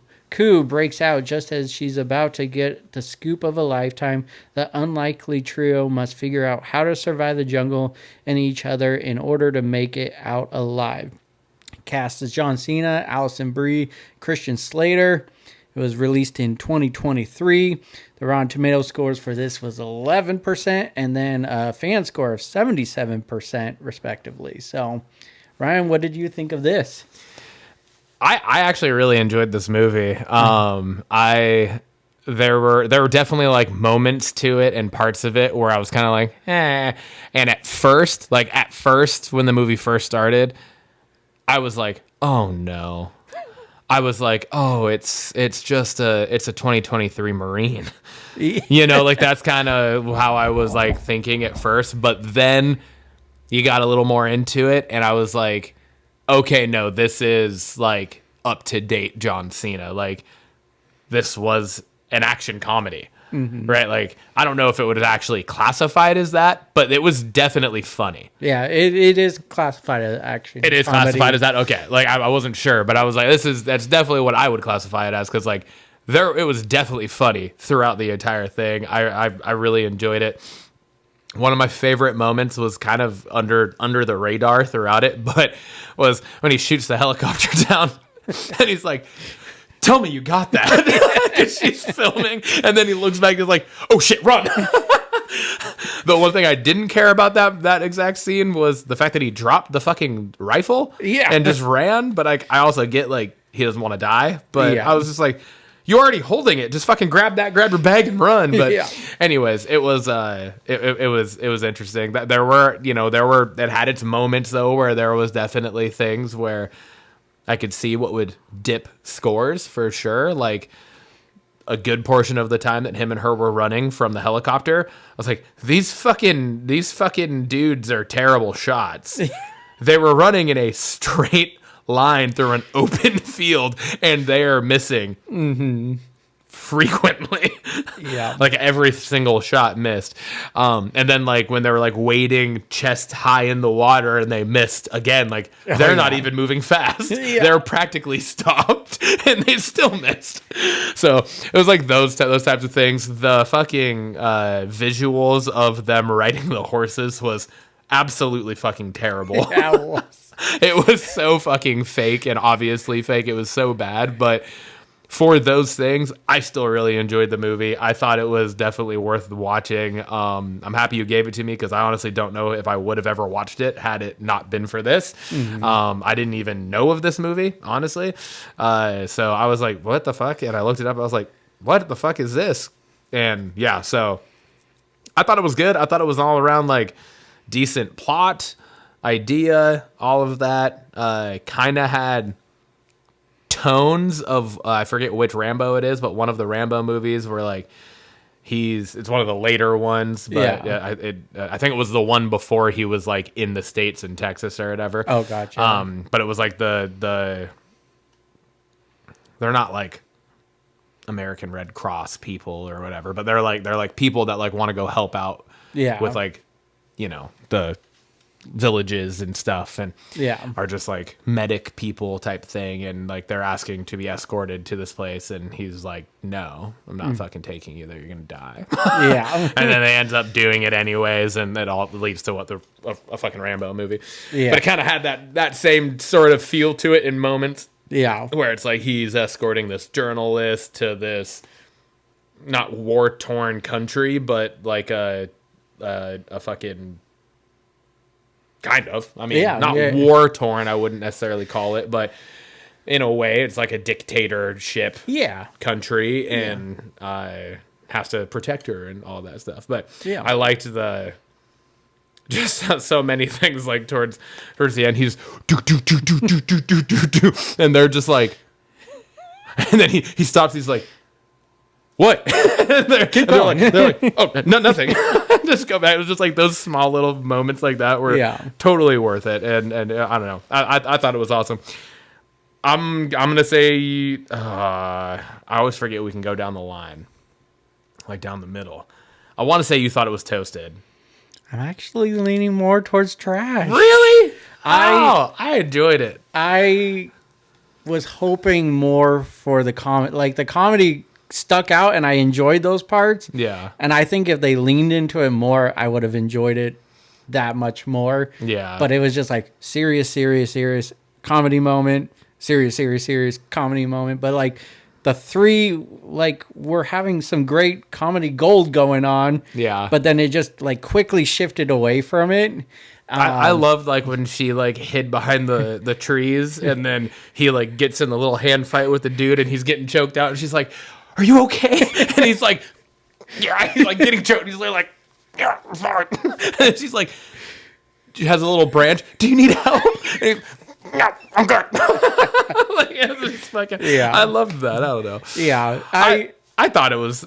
breaks out just as she's about to get the scoop of a lifetime, the unlikely trio must figure out how to survive the jungle and each other in order to make it out alive. Cast as John Cena, Allison Brie, Christian Slater. It was released in 2023. The Rotten Tomato scores for this was 11%, and then a fan score of 77%, respectively. So, Ryan, what did you think of this? I actually really enjoyed this movie. There were definitely like moments to it and parts of it where I was kind of like, eh. And at first when the movie first started, I was like, oh no. I was like, oh, it's just a 2023 Marine. You know, like that's kind of how I was like thinking at first, but then you got a little more into it and I was like, okay, no, this is like up to date John Cena. Like this was an action comedy, right? Like I don't know if it would have actually classified as that, but it was definitely funny. Yeah, it is classified as action. It is comedy. classified as that. Okay, like I wasn't sure, but I was like, that's definitely what I would classify it as because like it was definitely funny throughout the entire thing. I really enjoyed it. One of my favorite moments was kind of under the radar throughout it, but was when he shoots the helicopter down and he's like, tell me you got that. Because she's filming. And then he looks back and is like, oh shit, run. The one thing I didn't care about that exact scene was the fact that he dropped the fucking rifle and just ran. But I also get like he doesn't want to die. But I was just like, you're already holding it. Just fucking grab your bag and run. But anyways, it was interesting. That it had its moments though where there was definitely things where I could see what would dip scores for sure. Like a good portion of the time that him and her were running from the helicopter, I was like, these fucking dudes are terrible shots. They were running in a straight line through an open field and they are missing frequently. Yeah. Like every single shot missed. And then like when they were like wading chest high in the water and they missed again, like they're not even moving fast. They're practically stopped and they still missed. So it was like those types of things. The fucking visuals of them riding the horses was absolutely fucking terrible. Yeah, it was. It was so fucking fake and obviously fake. It was so bad, but for those things, I still really enjoyed the movie. I thought it was definitely worth watching. I'm happy you gave it to me because I honestly don't know if I would have ever watched it had it not been for this. I didn't even know of this movie, honestly. So I was like, what the fuck? And I looked it up. I was like, what the fuck is this? And yeah, so I thought it was good. I thought it was all around like decent plot, idea, all of that. Kind of had tones of I forget which Rambo it is, but one of the Rambo movies where like it's one of the later ones, but I think it was the one before he was like in the States in Texas or whatever. Oh, gotcha. But it was like the they're not like American Red Cross people or whatever, but they're like people that like want to go help out with like, you know, the villages and stuff, and are just like medic people type thing, and like they're asking to be escorted to this place, and he's like, no, I'm not fucking taking you there, you're gonna die. And then they end up doing it anyways, and it all leads to what a fucking Rambo movie. But it kind of had that same sort of feel to it in moments, where it's like he's escorting this journalist to this not war-torn country, but like a fucking kind of. I mean, not war-torn, I wouldn't necessarily call it, but in a way, it's like a dictatorship country, and has to protect her and all that stuff. But I liked just so many things, like towards the end, he's do, and they're just like, and then he stops, he's like, what? They're like, oh, no, nothing. Just go back. It was just like those small little moments like that were totally worth it. And I don't know. I thought it was awesome. I'm gonna say I always forget we can go down the line, like down the middle. I want to say you thought it was toasted. I'm actually leaning more towards trash. Really? I enjoyed it. I was hoping more for the comedy. Like the comedy stuck out, and I enjoyed those parts. Yeah. And I think if they leaned into it more, I would have enjoyed it that much more. Yeah. But it was just like serious comedy moment, serious comedy moment. But like the three, like we're having some great comedy gold going on. Yeah. But then it just like quickly shifted away from it. I loved like when she like hid behind the trees, and then he like gets in the little hand fight with the dude, and he's getting choked out, and she's like, are you okay? And he's like, yeah, he's like getting choked. He's like, yeah, I'm fine. And she's like, she has a little branch. Do you need help? And no, I'm good. Like, it's fucking, I loved that. I don't know. Yeah. I thought it was.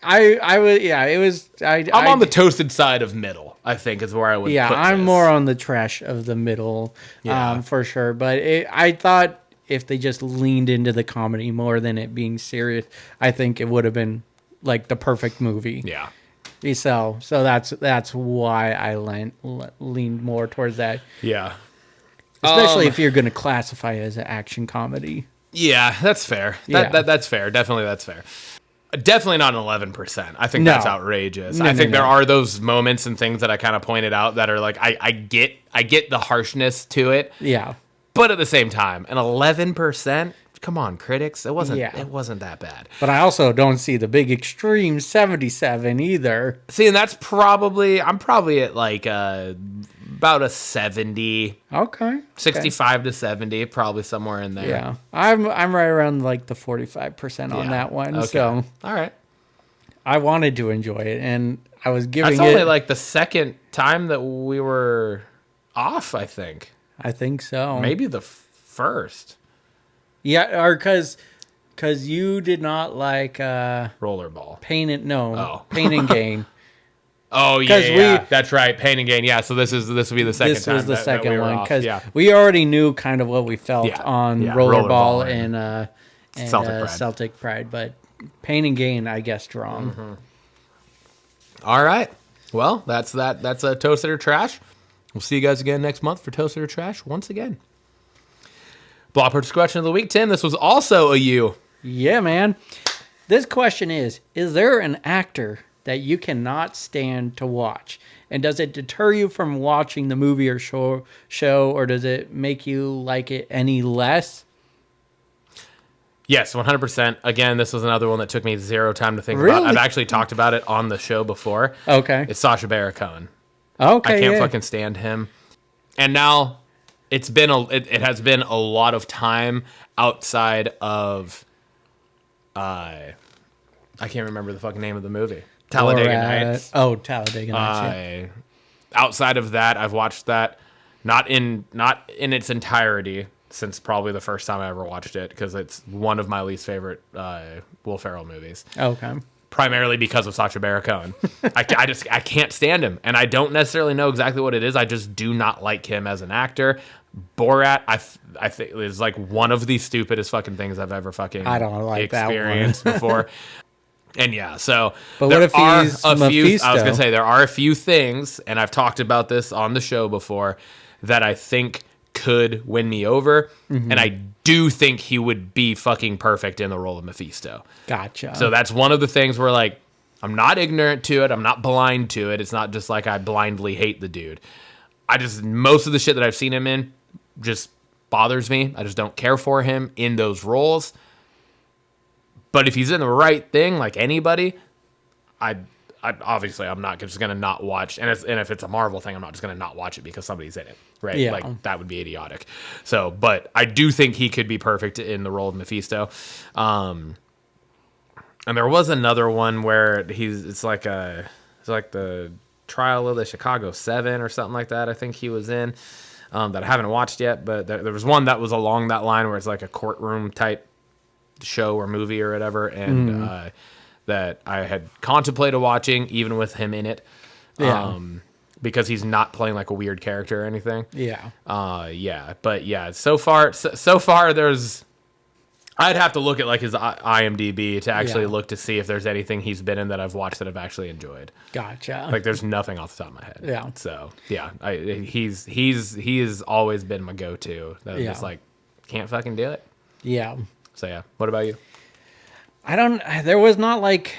I was, it was. I'm on the toasted side of middle, I think, is where I would put I'm this. more on the trash of the middle, for sure. But I thought if they just leaned into the comedy more than it being serious, I think it would have been like the perfect movie. Yeah. So that's why I leaned more towards that. Yeah. Especially if you're going to classify it as an action comedy. Yeah, that's fair. That's fair. Definitely, that's fair. Definitely not an 11%. I think that's outrageous. I think there are those moments and things that I kind of pointed out that are like, I get the harshness to it. Yeah. But at the same time, an 11%? Come on, critics. It wasn't that bad. But I also don't see the big extreme 77 either. See, and that's I'm probably at like about a 70. Okay. 65 to 70, probably somewhere in there. Yeah. I'm right around like the 45% on that one. Okay. So all right. I wanted to enjoy it, and I was giving That's only like the second time that we were off, I think. I think so. Maybe the first. Yeah, or because you did not like Rollerball. Pain and Gain. Oh yeah, that's right. Pain and Gain. Yeah, so this will be the second time. This was the second we were one because off. we already knew kind of what we felt on Rollerball and Celtic Pride. but Pain and Gain, I guessed wrong. Mm-hmm. All right. Well, that's that. That's a Toasted or Trash. We'll see you guys again next month for Toasted or Trash once again. Blockbusters question of the week, Tim. This was also a you. Yeah, man. This question is there an actor that you cannot stand to watch? And does it deter you from watching the movie or show, or does it make you like it any less? Yes, 100%. Again, this was another one that took me zero time to think about. Really? I've actually talked about it on the show before. Okay. It's Sacha Baron Cohen. Okay. I can't yeah. fucking stand him. And now it has been a lot of time outside of I can't remember the fucking name of the movie. Talladega Nights. Oh, Talladega Nights. Outside of that, I've watched that not in its entirety since probably the first time I ever watched it, because it's one of my least favorite Will Ferrell movies. Okay. Primarily because of Sacha Baron Cohen. I can't stand him, and I don't necessarily know exactly what it is. I just do not like him as an actor. Borat, I think is like one of the stupidest fucking things I've ever fucking I don't like experienced that one. before. And yeah, so but what if he's a few, Mephisto? I was gonna say there are a few things, and I've talked about this on the show before, that I think could win me over, and I do think he would be fucking perfect in the role of Mephisto. Gotcha. So that's one of the things where, like, I'm not ignorant to it, I'm not blind to it. It's not just like I blindly hate the dude. Most of the shit that I've seen him in just bothers me. I just don't care for him in those roles. But if he's in the right thing, like anybody, I obviously I'm not just gonna not watch. And if it's a Marvel thing, I'm not just gonna not watch it because somebody's in it, right? Yeah. Like that would be idiotic. So, but I do think he could be perfect in the role of Mephisto. And there was another one where it's like the Trial of the Chicago 7 or something like that. I think he was in that I haven't watched yet. But there was one that was along that line where it's like a courtroom type show or movie or whatever, and that I had contemplated watching, even with him in it, because he's not playing like a weird character or anything. But so far there's. I'd have to look at like his IMDb to actually look to see if there's anything he's been in that I've watched that I've actually enjoyed. Gotcha. Like there's nothing off the top of my head. Yeah. So yeah, he has always been my go-to. That I'm just like can't fucking do it. Yeah. So yeah, what about you? There was not like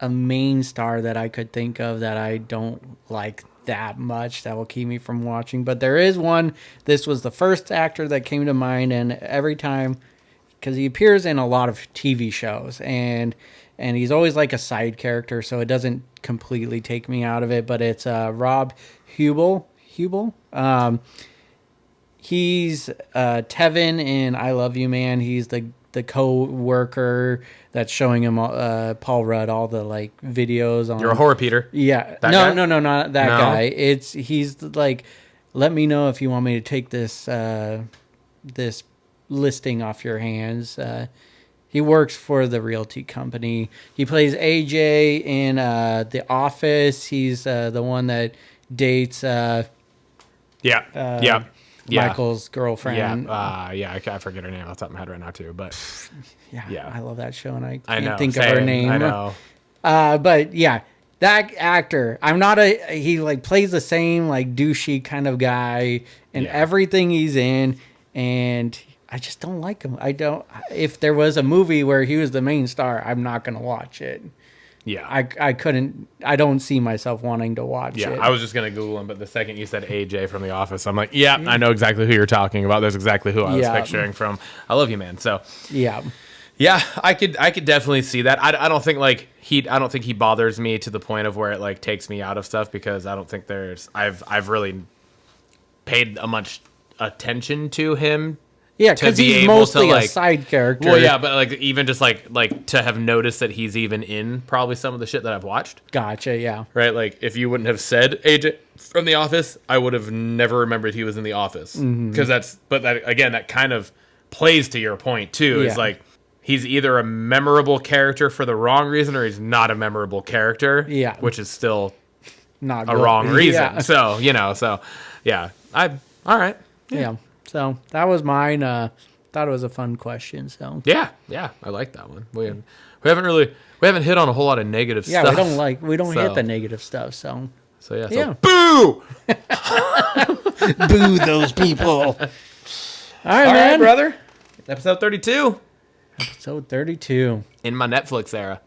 a main star that I could think of that I don't like that much that will keep me from watching. But there is one. This was the first actor that came to mind, and every time, because he appears in a lot of TV shows, and he's always like a side character, so it doesn't completely take me out of it. But it's Rob Hubel. He's Tevin in I Love You, Man. He's the co-worker that's showing him Paul Rudd all the like videos on. You're a horror Peter. Yeah. That no, guy? no, not that No? guy. He's like, let me know if you want me to take this this listing off your hands. He works for the realty company. He plays AJ in The Office. He's the one that dates Michael's girlfriend. I forget her name off the top of my head right now too. But yeah, I love that show, and I I can't know, think of her same, name. I know. But yeah, that actor, he like plays the same like douchey kind of guy in everything he's in, and I just don't like him. If there was a movie where he was the main star, I'm not going to watch it. Yeah. I don't see myself wanting to watch it. Yeah, I was just going to Google him, but the second you said AJ from The Office, I'm like, I know exactly who you're talking about. That's exactly who I was picturing from I Love You, Man. So, yeah, I could definitely see that. I don't think like I don't think he bothers me to the point of where it like takes me out of stuff, because I don't think I've really paid much attention to him. Yeah, because he's mostly a side character. Well, yeah, but like even just like to have noticed that he's even in probably some of the shit that I've watched. Gotcha, yeah. Right, like if you wouldn't have said AJ from The Office, I would have never remembered he was in The Office. Because that kind of plays to your point too. Is like he's either a memorable character for the wrong reason, or he's not a memorable character. Yeah, which is still not a wrong reason. Yeah. So all right. Yeah. So that was mine. Thought it was a fun question. So yeah, I like that one. We haven't hit on a whole lot of negative stuff. Yeah, we don't hit the negative stuff. So boo, boo those people. All right, man, brother. Episode 32. Episode 32 in my Netflix era.